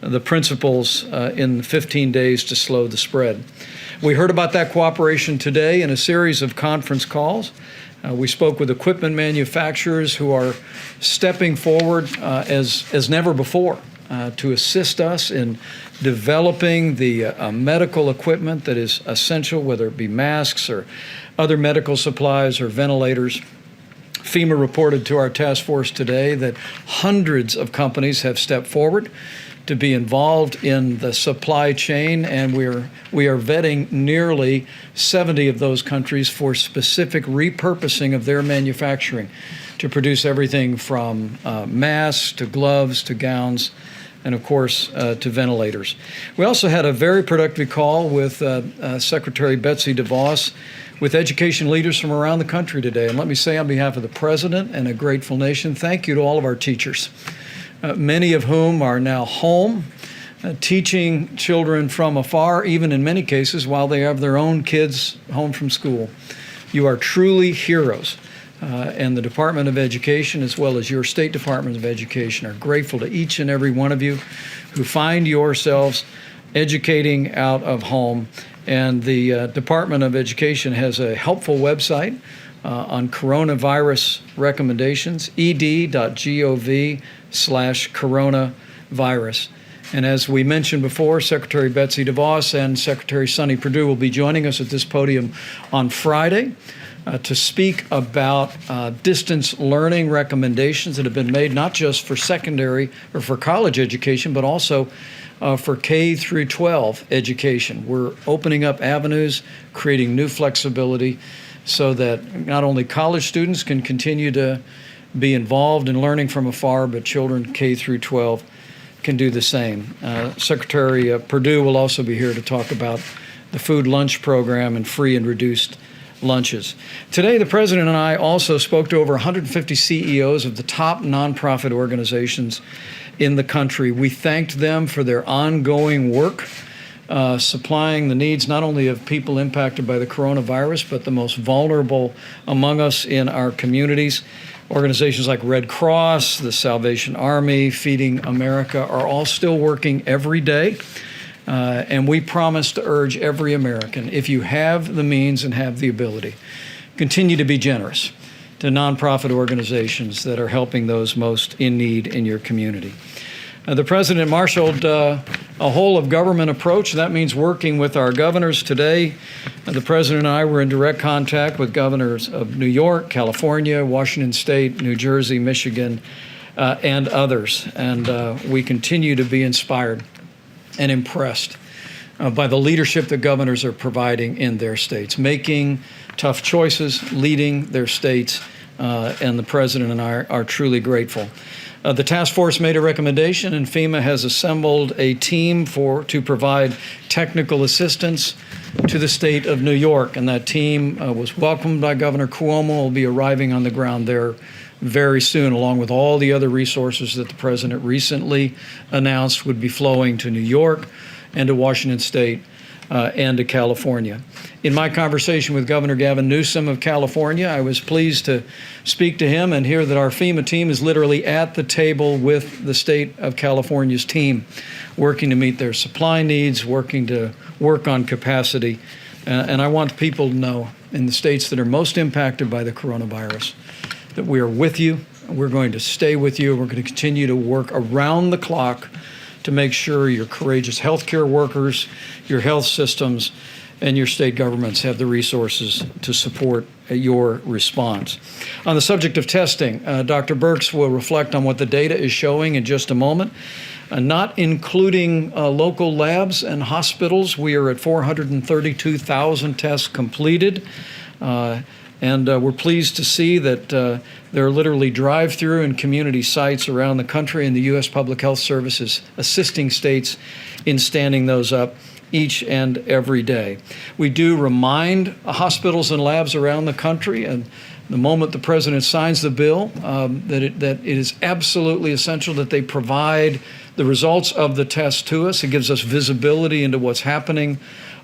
the principles in 15 days to slow the spread. We heard about that cooperation today in a series of conference calls. We spoke with equipment manufacturers who are stepping forward as never before to assist us in developing the medical equipment that is essential, whether it be masks or other medical supplies or ventilators. FEMA reported to our task force today that hundreds of companies have stepped forward to be involved in the supply chain, and we are vetting nearly 70 of those countries for specific repurposing of their manufacturing to produce everything from masks to gloves to gowns, and of course to ventilators. We also had a very productive call with Secretary Betsy DeVos with education leaders from around the country today. And let me say on behalf of the President and a grateful nation, thank you to all of our teachers, many of whom are now home, teaching children from afar, even in many cases while they have their own kids home from school. You are truly heroes. And the Department of Education, as well as your State Department of Education, are grateful to each and every one of you who find yourselves educating out of home. And the Department of Education has a helpful website on coronavirus recommendations, ed.gov/coronavirus. And as we mentioned before, Secretary Betsy DeVos and Secretary Sonny Perdue will be joining us at this podium on Friday to speak about distance learning recommendations that have been made not just for secondary or for college education, but also for K through 12 education. We're opening up avenues, creating new flexibility so that not only college students can continue to be involved in learning from afar, but children K through 12 can do the same. Secretary Perdue will also be here to talk about the food lunch program and free and reduced lunches. Today, the President and I also spoke to over 150 CEOs of the top nonprofit organizations in the country. We thanked them for their ongoing work supplying the needs not only of people impacted by the coronavirus, but the most vulnerable among us in our communities. Organizations like Red Cross, the Salvation Army, Feeding America are all still working every day. And we promise to urge every American, if you have the means and have the ability, continue to be generous to nonprofit organizations that are helping those most in need in your community. The President marshaled a whole of government approach. That means working with our governors today. The President and I were in direct contact with governors of New York, California, Washington State, New Jersey, Michigan, and others. And we continue to be inspired and impressed by the leadership that governors are providing in their states, making tough choices, leading their states, and the President and I are truly grateful. The task force made a recommendation, and FEMA has assembled a team to provide technical assistance to the state of New York. And that team was welcomed by Governor Cuomo, will be arriving on the ground there very soon, along with all the other resources that the President recently announced would be flowing to New York and to Washington State and to California. In my conversation with Governor Gavin Newsom of California, I was pleased to speak to him and hear that our FEMA team is literally at the table with the state of California's team, working to meet their supply needs, working to work on capacity. And I want people to know in the states that are most impacted by the coronavirus that we are with you, we're going to stay with you, and we're going to continue to work around the clock to make sure your courageous healthcare workers, your health systems, and your state governments have the resources to support your response. On the subject of testing, Dr. Birx will reflect on what the data is showing in just a moment. Not including local labs and hospitals, we are at 432,000 tests completed. And we're pleased to see that there are literally drive-through and community sites around the country, and the U.S. Public Health Service is assisting states in standing those up each and every day. We do remind hospitals and labs around the country, and the moment the President signs the bill, that it is absolutely essential that they provide the results of the test to us. It gives us visibility into what's happening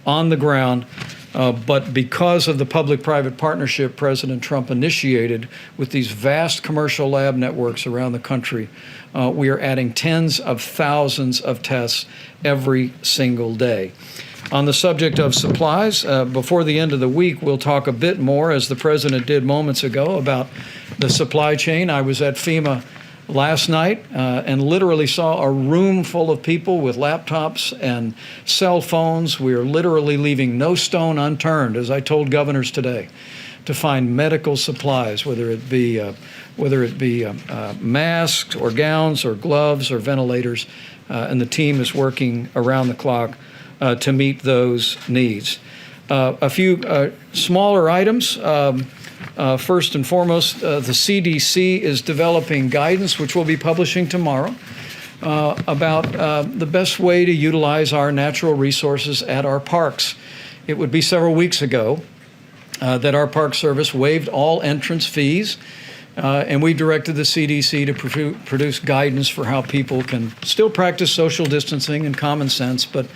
on the ground. But because of the public-private partnership President Trump initiated with these vast commercial lab networks around the country, we are adding tens of thousands of tests every single day. On the subject of supplies, before the end of the week, we'll talk a bit more, as the President did moments ago, about the supply chain. I was at FEMA last night and literally saw a room full of people with laptops and cell phones. We are literally leaving no stone unturned, as I told governors today, to find medical supplies, whether it be masks or gowns or gloves or ventilators, and the team is working around the clock to meet those needs. A few smaller items. First and foremost, the CDC is developing guidance, which we'll be publishing tomorrow, about the best way to utilize our natural resources at our parks. It would be several weeks ago that our Park Service waived all entrance fees, and we directed the CDC to produce guidance for how people can still practice social distancing and common sense, but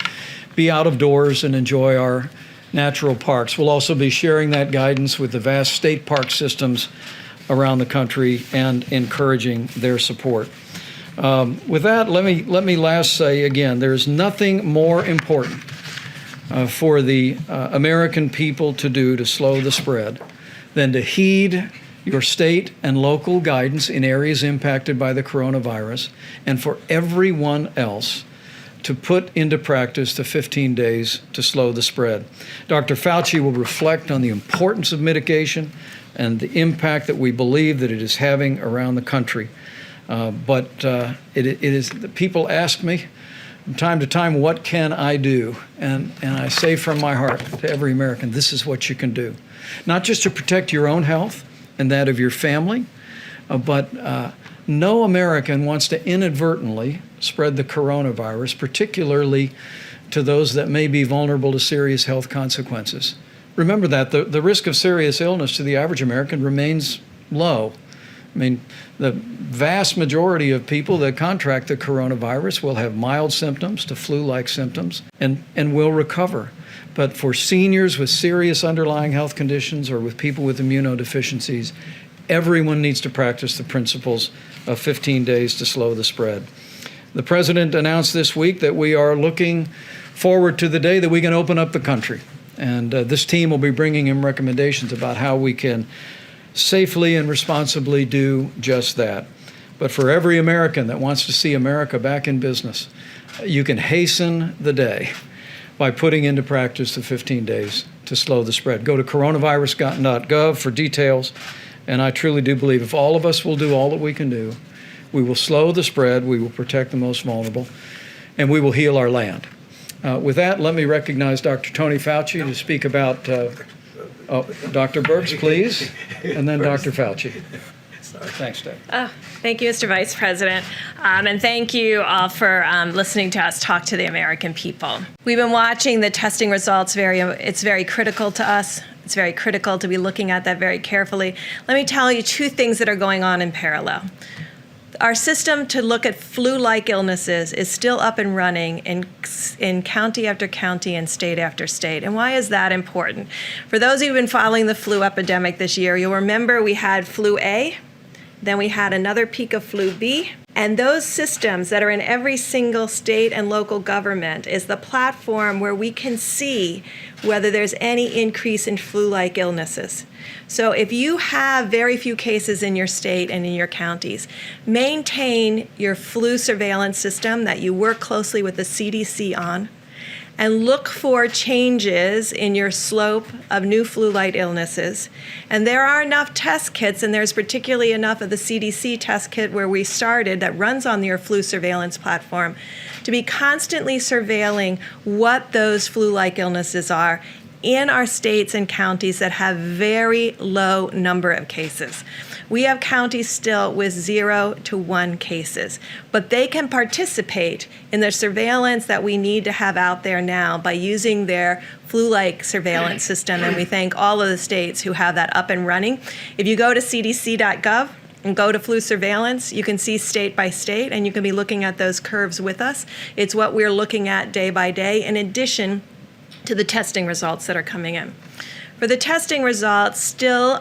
be out of doors and enjoy our natural parks. We'll also be sharing that guidance with the vast state park systems around the country and encouraging their support. With that, let me last say again, there's nothing more important for the American people to do to slow the spread than to heed your state and local guidance in areas impacted by the coronavirus, and for everyone else to put into practice the 15 days to slow the spread. Dr. Fauci will reflect on the importance of mitigation and the impact that we believe that it is having around the country. But it is, people ask me from time to time, what can I do? And I say from my heart to every American, this is what you can do. Not just to protect your own health and that of your family, but no American wants to inadvertently spread the coronavirus, particularly to those that may be vulnerable to serious health consequences. Remember that the risk of serious illness to the average American remains low. I mean, the vast majority of people that contract the coronavirus will have mild symptoms to flu-like symptoms and will recover. But for seniors with serious underlying health conditions or with people with immunodeficiencies, everyone needs to practice the principles of 15 days to slow the spread. The president announced this week that we are looking forward to the day that we can open up the country. And this team will be bringing him recommendations about how we can safely and responsibly do just that. But for every American that wants to see America back in business, you can hasten the day by putting into practice the 15 days to slow the spread. Go to coronavirus.gov for details. And I truly do believe if all of us will do all that we can do, we will slow the spread, we will protect the most vulnerable, and we will heal our land. With that, let me recognize Dr. Tony Fauci to speak about, Dr. Birx, please, and then Dr. Fauci. Thanks, Dave. Thank you, Mr. Vice President. And thank you all for listening to us talk to the American people. We've been watching the testing results. It's very critical to us. It's very critical to be looking at that very carefully. Let me tell you two things that are going on in parallel. Our system to look at flu-like illnesses is still up and running in county after county and state after state. And why is that important? For those who've been following the flu epidemic this year, you'll remember we had flu A, then we had another peak of flu B. And those systems that are in every single state and local government is the platform where we can see whether there's any increase in flu-like illnesses. So if you have very few cases in your state and in your counties, maintain your flu surveillance system that you work closely with the CDC on, and look for changes in your slope of new flu-like illnesses. And there are enough test kits, and there's particularly enough of the CDC test kit where we started that runs on your flu surveillance platform to be constantly surveilling what those flu-like illnesses are in our states and counties that have very low number of cases. We have counties still with 0 to 1 cases, but they can participate in the surveillance that we need to have out there now by using their flu-like surveillance system, and we thank all of the states who have that up and running. If you go to cdc.gov and go to flu surveillance, you can see state by state, and you can be looking at those curves with us. It's what we're looking at day by day, in addition to the testing results that are coming in. For the testing results, still,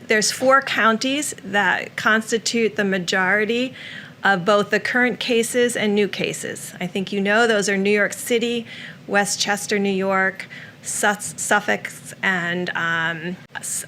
there's 4 counties that constitute the majority of both the current cases and new cases. I think you know those are New York City, Westchester, New York, Suffolk, and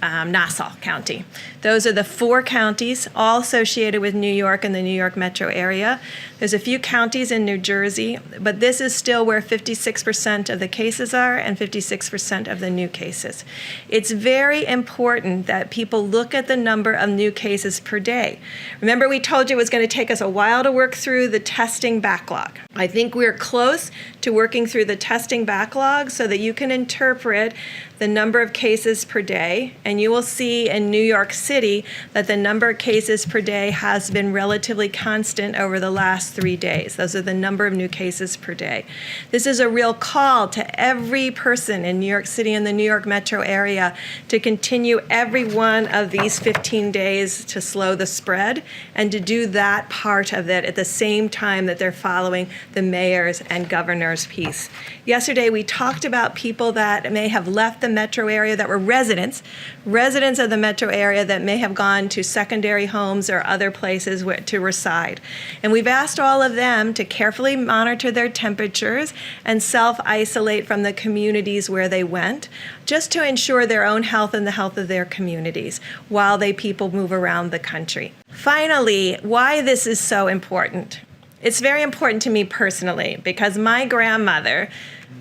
Nassau County. Those are the 4 counties, all associated with New York and the New York metro area. There's a few counties in New Jersey, but this is still where 56% of the cases are and 56% of the new cases. It's very important that people look at the number of new cases per day. Remember, we told you it was going to take us a while to work through the testing backlog. I think we're close to working through the testing backlog so that you can interpret the number of cases per day, and you will see in New York City that the number of cases per day has been relatively constant over the last 3 days. Those are the number of new cases per day. This is a real call to every person in New York City and the New York metro area to continue every one of these 15 days to slow the spread and to do that part of it at the same time that they're following the mayor's and governor's piece. Yesterday, we talked about people that may have left the metro area that were residents of the metro area that may have gone to secondary homes or other places to reside. And we've asked all of them to carefully monitor their temperatures and self-isolate from the communities where they went, just to ensure their own health and the health of their communities while people move around the country. Finally, why this is so important. It's very important to me personally because my grandmother,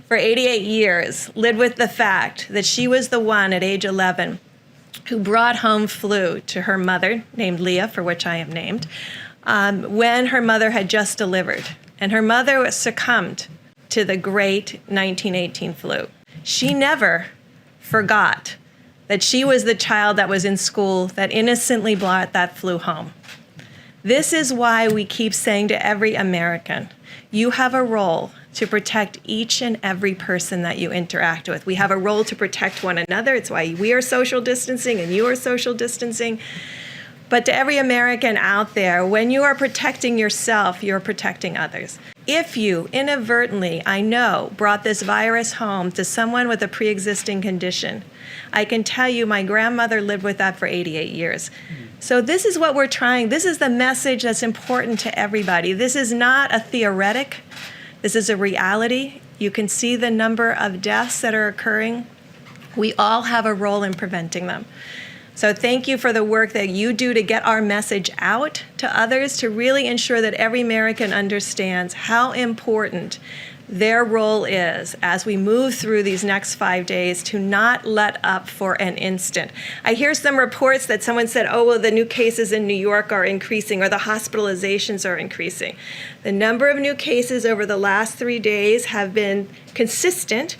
for 88 years, lived with the fact that she was the one at age 11 who brought home flu to her mother, named Leah, for which I am named, when her mother had just delivered. And her mother succumbed to the great 1918 flu. She never forgot that she was the child that was in school that innocently brought that flu home. This is why we keep saying to every American, you have a role to protect each and every person that you interact with. We have a role to protect one another. It's why we are social distancing and you are social distancing. But to every American out there, when you are protecting yourself, you're protecting others. If you inadvertently, I know, brought this virus home to someone with a pre-existing condition, I can tell you my grandmother lived with that for 88 years. So this is what we're trying. This is the message that's important to everybody. This is not a theoretic. This is a reality. You can see the number of deaths that are occurring. We all have a role in preventing them. So thank you for the work that you do to get our message out to others, to really ensure that every American understands how important their role is as we move through these next 5 days, to not let up for an instant. I hear some reports that someone said, oh, well, the new cases in New York are increasing, or the hospitalizations are increasing. The number of new cases over the last 3 days have been consistent,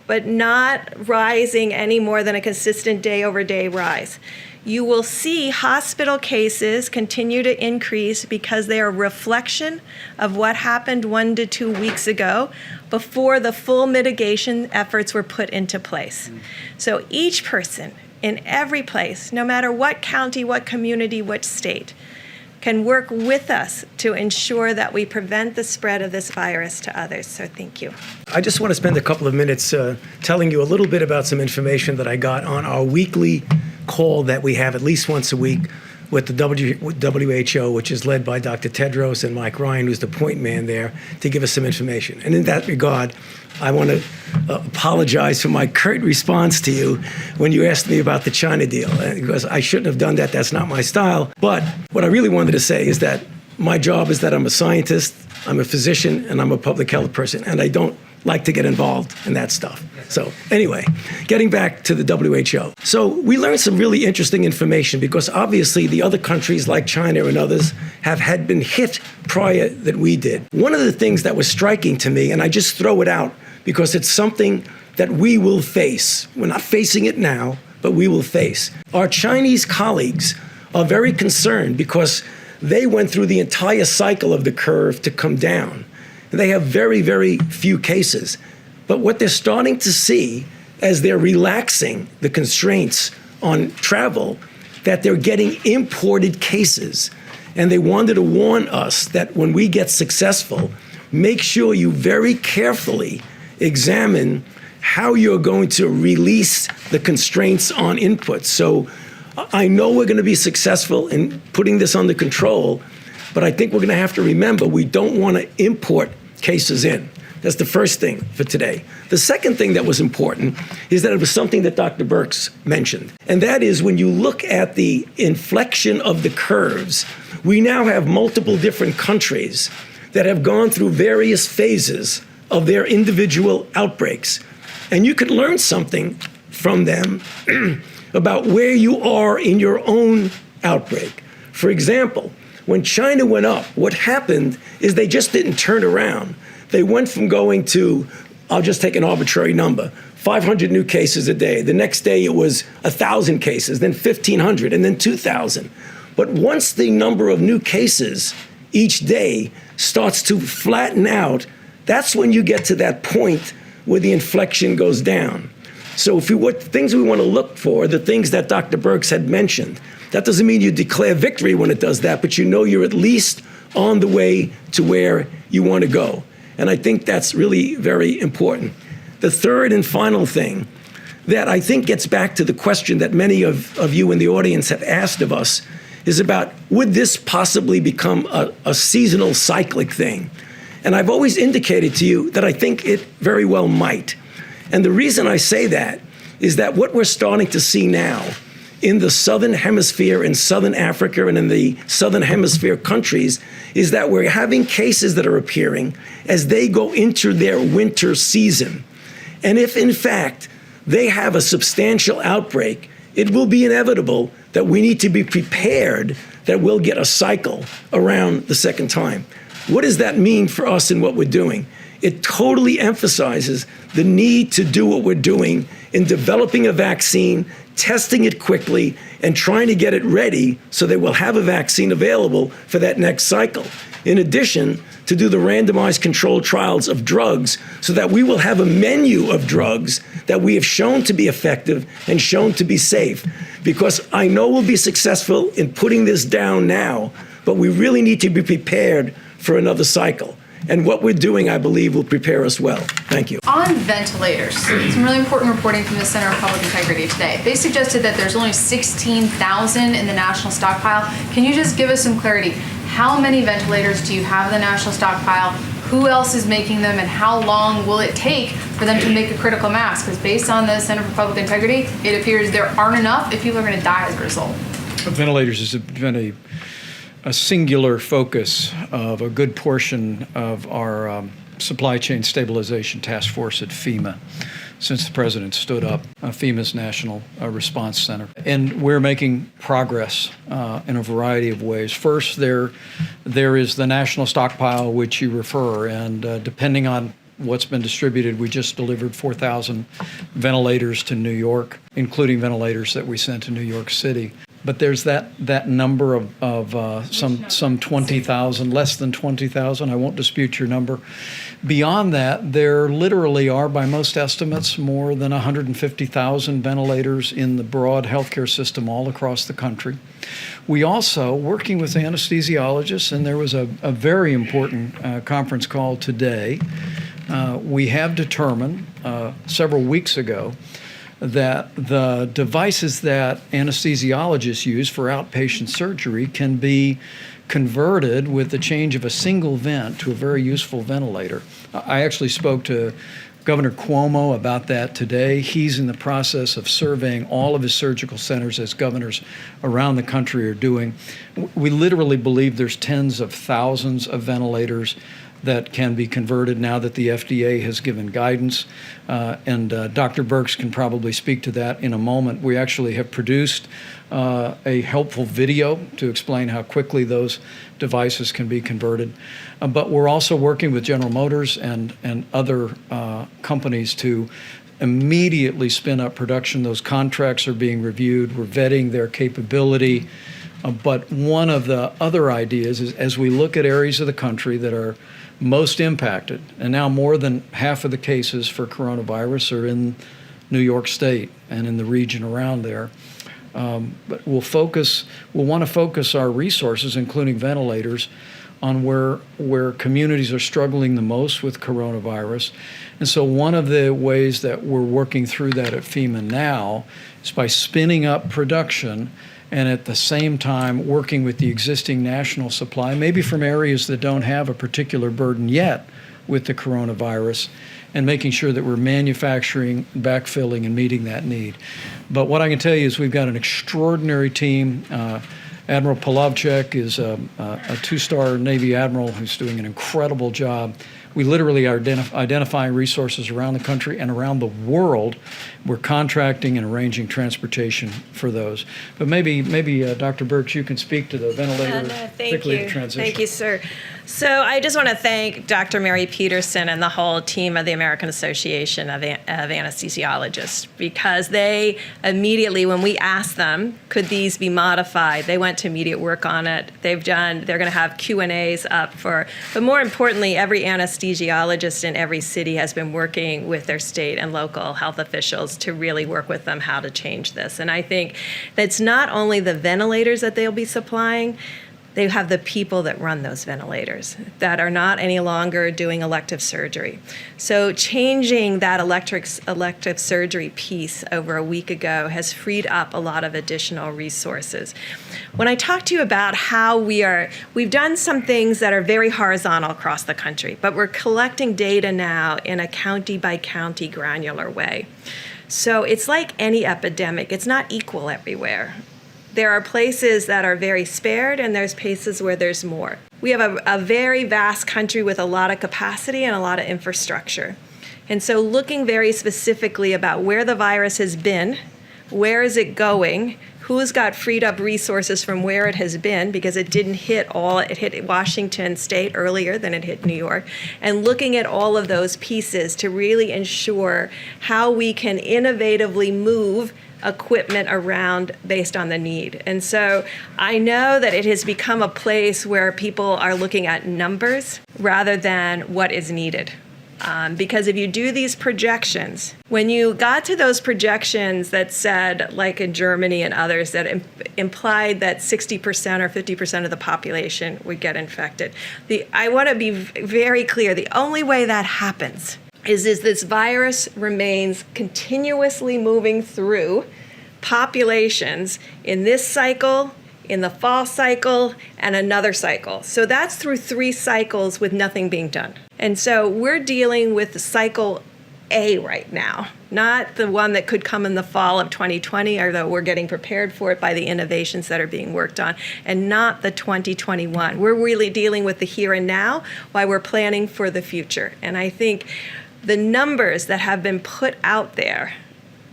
but not rising any more than a consistent day-over-day rise. You will see hospital cases continue to increase because they are a reflection of what happened 1 to 2 weeks ago before the full mitigation efforts were put into place. So each person in every place, no matter what county, what community, what state, can work with us to ensure that we prevent the spread of this virus to others. So thank you. I just want to spend a couple of minutes telling you a little bit about some information that I got on our weekly call that we have at least once a week with the WHO, which is led by Dr. Tedros and Mike Ryan, who's the point man there, to give us some information. And in that regard, I want to apologize for my curt response to you when you asked me about the China deal, because I shouldn't have done that. That's not my style. But what I really wanted to say is that my job is that I'm a scientist, I'm a physician, and I'm a public health person, and I don't like to get involved in that stuff. So anyway, getting back to the WHO. So we learned some really interesting information, because obviously the other countries like China and others had been hit prior that we did. One of the things that was striking to me, and I just throw it out because it's something that we will face. We're not facing it now, but we will face. Our Chinese colleagues are very concerned because they went through the entire cycle of the curve to come down. They have very, very few cases. But what they're starting to see as they're relaxing the constraints on travel, that they're getting imported cases. And they wanted to warn us that when we get successful, make sure you very carefully examine how you're going to release the constraints on inputs. So I know we're going to be successful in putting this under control, but I think we're going to have to remember we don't want to import cases in. That's the first thing for today. The second thing that was important is that it was something that Dr. Birx mentioned, and that is when you look at the inflection of the curves, we now have multiple different countries that have gone through various phases of their individual outbreaks. And you could learn something from them about where you are in your own outbreak. For example, when China went up, what happened is they just didn't turn around. They went from going to, I'll just take an arbitrary number, 500 new cases a day. The next day it was 1,000 cases, then 1,500, and then 2,000. But once the number of new cases each day starts to flatten out, that's when you get to that point where the inflection goes down. So what things we want to look for, the things that Dr. Birx had mentioned. That doesn't mean you declare victory when it does that, but you know you're at least on the way to where you want to go. And I think that's really very important. The third and final thing that I think gets back to the question that many of you in the audience have asked of us is about, would this possibly become a seasonal cyclic thing? And I've always indicated to you that I think it very well might. And the reason I say that is that what we're starting to see now in the Southern Hemisphere, in Southern Africa, and in the Southern Hemisphere countries, is that we're having cases that are appearing as they go into their winter season. And if, in fact, they have a substantial outbreak, it will be inevitable that we need to be prepared that we'll get a cycle around the second time. What does that mean for us and what we're doing? It totally emphasizes the need to do what we're doing in developing a vaccine, testing it quickly, and trying to get it ready so that we'll have a vaccine available for that next cycle. In addition, to do the randomized controlled trials of drugs so that we will have a menu of drugs that we have shown to be effective and shown to be safe. because I know we'll be successful in putting this down now, but we really need to be prepared for another cycle. And what we're doing, I believe, will prepare us well. Thank you. On ventilators, some really important reporting from the Center of Public Integrity today. They suggested that there's only 16,000 in the national stockpile. Can you just give us some clarity? How many ventilators do you have in the national stockpile? Who else is making them, and how long will it take for them to make a critical mass? Because based on the Center for Public Integrity, it appears there aren't enough if people are going to die as a result. Ventilators has been a singular focus of a good portion of our supply chain stabilization task force at Fema since the president stood up FEMA's National Response Center. And we're making progress in a variety of ways. First, there is the national stockpile, which you refer, and depending on what's been distributed, we just delivered 4,000 ventilators to New York, including ventilators that we sent to New York City. But there's that number of some 20,000, less than 20,000. I won't dispute your number. Beyond that, there literally are, by most estimates, more than 150,000 ventilators in the broad healthcare system all across the country. We also, working with anesthesiologists, and there was a very important conference call today, we have determined several weeks ago that the devices that anesthesiologists use for outpatient surgery can be converted with the change of a single vent to a very useful ventilator. I actually spoke to Governor Cuomo about that today. He's in the process of surveying all of his surgical centers, as governors around the country are doing. We literally believe there's tens of thousands of ventilators that can be converted now that the FDA has given guidance. And Dr. Birx can probably speak to that in a moment. We actually have produced a helpful video to explain how quickly those devices can be converted. But we're also working with General Motors and other companies to immediately spin up production. Those contracts are being reviewed. We're vetting their capability. But one of the other ideas is, as we look at areas of the country that are most impacted, and now more than half of the cases for coronavirus are in New York State and in the region around there. But we'll want to focus our resources, including ventilators, on where communities are struggling the most with coronavirus. And so one of the ways that we're working through that at FEMA now is by spinning up production and at the same time working with the existing national supply, maybe from areas that don't have a particular burden yet with the coronavirus, and making sure that we're manufacturing, backfilling, and meeting that need. But what I can tell you is we've got an extraordinary team. Admiral Polovchek is a two-star Navy admiral who's doing an incredible job. We literally are identifying resources around the country and around the world. We're contracting and arranging transportation for those. But maybe Dr. Birx, you can speak to the ventilator, particularly the transition. Thank you, sir. So I just want to thank Dr. Mary Peterson and the whole team of the American Association of Anesthesiologists, because they immediately, when we asked them, could these be modified, they went to immediate work on it. They're going to have Q&As up but more importantly, every anesthesiologist in every city has been working with their state and local health officials to really work with them how to change this. And I think that's not only the ventilators that they'll be supplying, they have the people that run those ventilators that are not any longer doing elective surgery. So changing that elective surgery piece over a week ago has freed up a lot of additional resources. When I talk to you about how we've done some things that are very horizontal across the country, but we're collecting data now in a county by county granular way. So it's like any epidemic, it's not equal everywhere. There are places that are very spared, and there's places where there's more. We have a very vast country with a lot of capacity and a lot of infrastructure. And so looking very specifically about where the virus has been, where is it going, who's got freed up resources from where it has been, because it hit Washington State earlier than it hit New York, and looking at all of those pieces to really ensure how we can innovatively move equipment around based on the need. And so I know that it has become a place where people are looking at numbers rather than what is needed. Because if you do these projections, when you got to those projections that said, like in Germany and others, that implied that 60% or 50% of the population would get infected, I want to be very clear, the only way that happens is this virus remains continuously moving through populations in this cycle, in the fall cycle, and another cycle. So that's through 3 cycles with nothing being done. And so we're dealing with the cycle A right now, not the one that could come in the fall of 2020, although we're getting prepared for it by the innovations that are being worked on, and not the 2021. We're really dealing with the here and now while we're planning for the future. And I think the numbers that have been put out there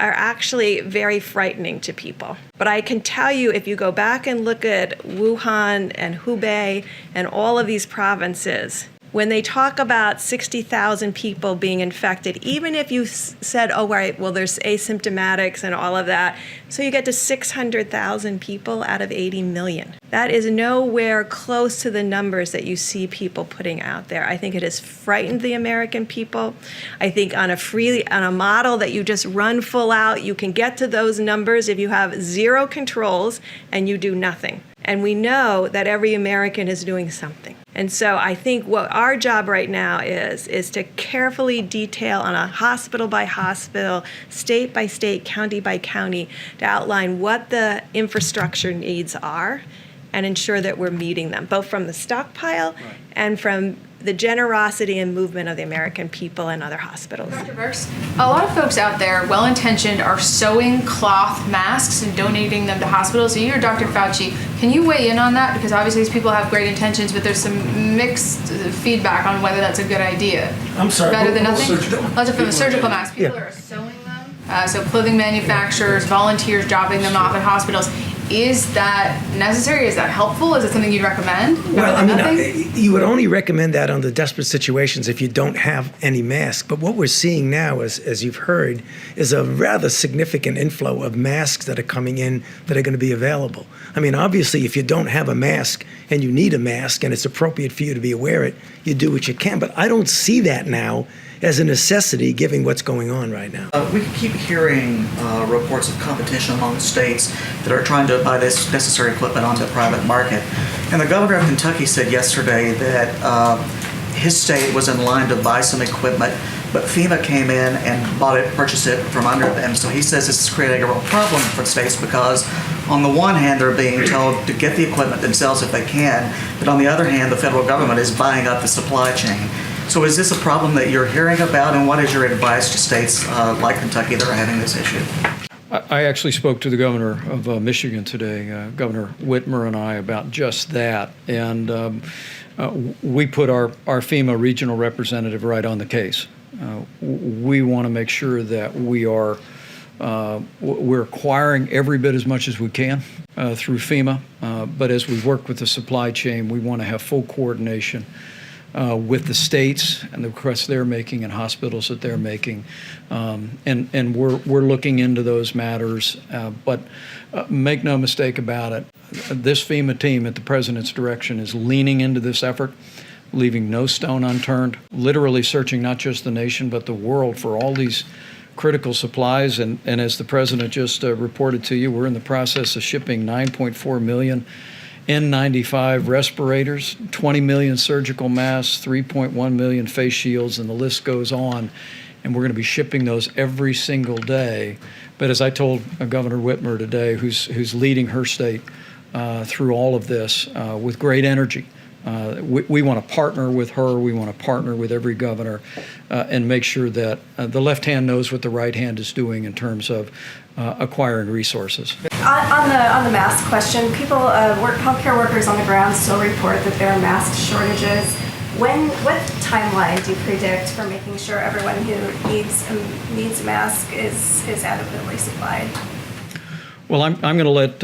are actually very frightening to people. But I can tell you, if you go back and look at Wuhan and Hubei and all of these provinces, when they talk about 60,000 people being infected, even if you said, oh, right, well, there's asymptomatics and all of that, so you get to 600,000 people out of 80 million. That is nowhere close to the numbers that you see people putting out there. I think it has frightened the American people. I think on a model that you just run full out, you can get to those numbers if you have zero controls and you do nothing. And we know that every American is doing something. And so I think what our job right now is to carefully detail on a hospital by hospital, state by state, county by county, to outline what the infrastructure needs are and ensure that we're meeting them, both from the stockpile and from the generosity and movement of the American people and other hospitals. Dr. Burks, a lot of folks out there, well-intentioned, are sewing cloth masks and donating them to hospitals. So you or Dr. Fauci, can you weigh in on that? Because obviously these people have great intentions, but there's some mixed feedback on whether that's a good idea. I'm sorry. Better than nothing? Surgical masks. People are sewing them. So clothing manufacturers, volunteers dropping them off at hospitals. Is that necessary? Is that helpful? Is it something you'd recommend? Well, I mean, you would only recommend that under desperate situations if you don't have any mask. But what we're seeing now, as you've heard, is a rather significant inflow of masks that are coming in that are going to be available. I mean, obviously, if you don't have a mask and you need a mask and it's appropriate for you to be wear it, you do what you can. But I don't see that now as a necessity, given what's going on right now. We keep hearing reports of competition among states that are trying to buy this necessary equipment on the private market. And the governor of Kentucky said yesterday that his state was in line to buy some equipment, but FEMA came in and purchased it from under them. So he says this is creating a real problem for states because on the one hand, they're being told to get the equipment themselves if they can, but on the other hand, the federal government is buying up the supply chain. So is this a problem that you're hearing about, and what is your advice to states like Kentucky that are having this issue? I actually spoke to the governor of Michigan today, Governor Whitmer, and I, about just that. And we put our FEMA regional representative right on the case. We want to make sure that we're acquiring every bit as much as we can through FEMA. But as we work with the supply chain, we want to have full coordination with the states and the requests they're making and hospitals that they're making. And we're looking into those matters. But make no mistake about it, this FEMA team at the President's direction is leaning into this effort, leaving no stone unturned, literally searching not just the nation but the world for all these critical supplies. And as the President just reported to you, we're in the process of shipping 9.4 million N95 respirators, 20 million surgical masks, 3.1 million face shields, and the list goes on. And we're going to be shipping those every single day. But as I told Governor Whitmer today, who's leading her state through all of this with great energy, we want to partner with her. We want to partner with every governor and make sure that the left hand knows what the right hand is doing in terms of acquiring resources. On the mask question, healthcare workers on the ground still report that there are mask shortages. What timeline do you predict for making sure everyone who needs a mask is adequately supplied? Well, I'm going to let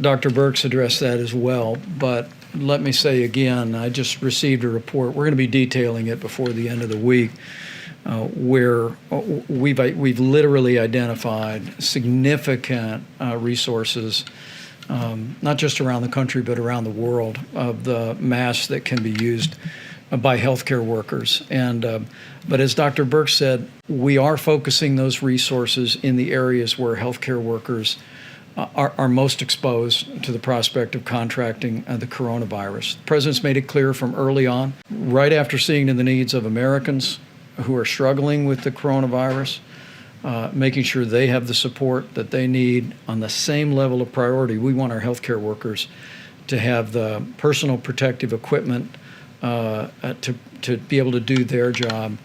Dr. Burks address that as well, but let me say again, I just received a report. We're going to be detailing it before the end of the week, where we've literally identified significant resources, not just around the country but around the world, of the masks that can be used by healthcare workers. But as Dr. Birx said, we are focusing those resources in the areas where healthcare workers are most exposed to the prospect of contracting the coronavirus. The President's made it clear from early on, right after seeing the needs of Americans who are struggling with the coronavirus, making sure they have the support that they need on the same level of priority. We want our healthcare workers to have the personal protective equipment to be able to do their job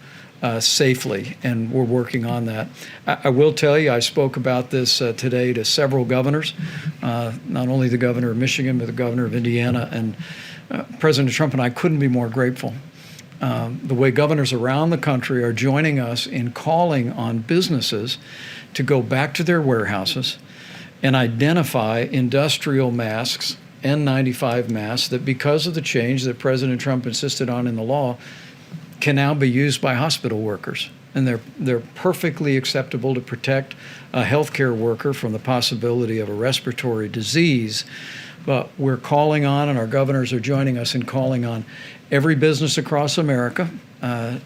safely, and we're working on that. I will tell you, I spoke about this today to several governors, not only the governor of Michigan, but the governor of Indiana, and President Trump and I couldn't be more grateful. The way governors around the country are joining us in calling on businesses to go back to their warehouses and identify industrial masks, N95 masks, that because of the change that President Trump insisted on in the law, can now be used by hospital workers. And they're perfectly acceptable to protect a healthcare worker from the possibility of a respiratory disease. But we're calling on, and our governors are joining us in calling on every business across America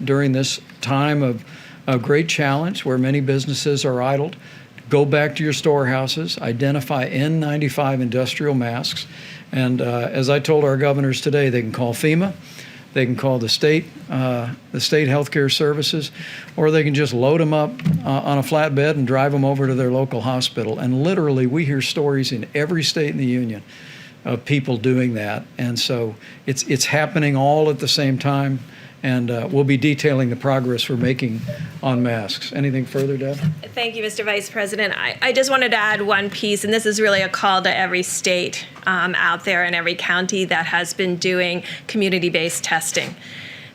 during this time of great challenge where many businesses are idled. Go back to your storehouses, identify N95 industrial masks, and as I told our governors today, they can call FEMA, they can call the state healthcare services, or they can just load them up on a flatbed and drive them over to their local hospital. And literally, we hear stories in every state in the union of people doing that. And so it's happening all at the same time. And we'll be detailing the progress we're making on masks. Anything further, Deb? Thank you, Mr. Vice President. I just wanted to add one piece, and this is really a call to every state out there and every county that has been doing community-based testing.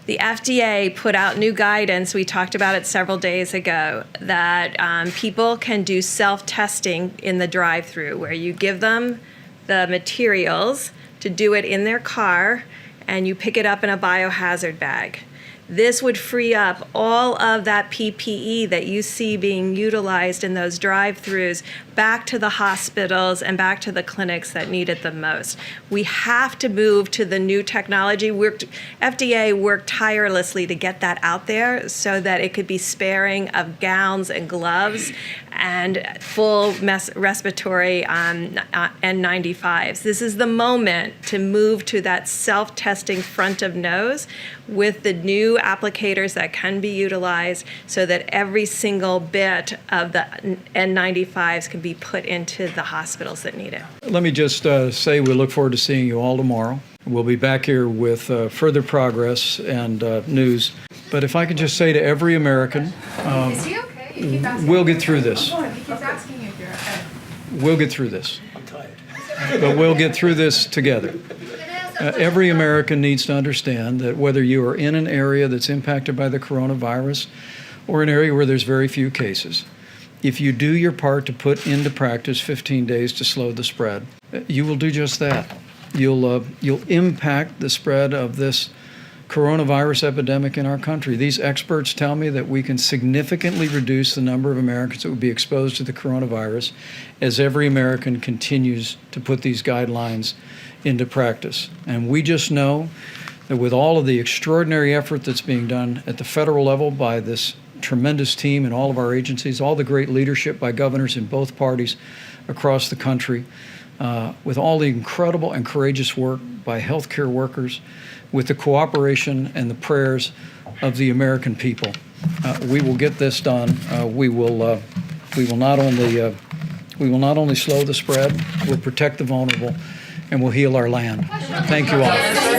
The FDA put out new guidance, we talked about it several days ago, that people can do self-testing in the drive-thru, where you give them the materials to do it in their car, and you pick it up in a biohazard bag. This would free up all of that PPE that you see being utilized in those drive-thrus back to the hospitals and back to the clinics that need it the most. We have to move to the new technology. FDA worked tirelessly to get that out there so that it could be sparing of gowns and gloves and full respiratory N95s. This is the moment to move to that self-testing front of nose with the new applicators that can be utilized so that every single bit of the N95s can be put into the hospitals that need it. Let me just say we look forward to seeing you all tomorrow. We'll be back here with further progress and news. But if I could just say to every American, Is he okay? You keep asking. we'll get through this. He keeps asking if you're okay. We'll get through this. I'm tired. But we'll get through this together. Every American needs to understand that whether you are in an area that's impacted by the coronavirus or an area where there's very few cases, if you do your part to put into practice 15 days to slow the spread, you will do just that. You'll impact the spread of this coronavirus epidemic in our country. These experts tell me that we can significantly reduce the number of Americans that would be exposed to the coronavirus as every American continues to put these guidelines into practice. And we just know that with all of the extraordinary effort that's being done at the federal level by this tremendous team in all of our agencies, all the great leadership by governors in both parties across the country, with all the incredible and courageous work by healthcare workers, with the cooperation and the prayers of the American people, we will get this done. We will not only slow the spread, we'll protect the vulnerable, and we'll heal our land. Thank you all.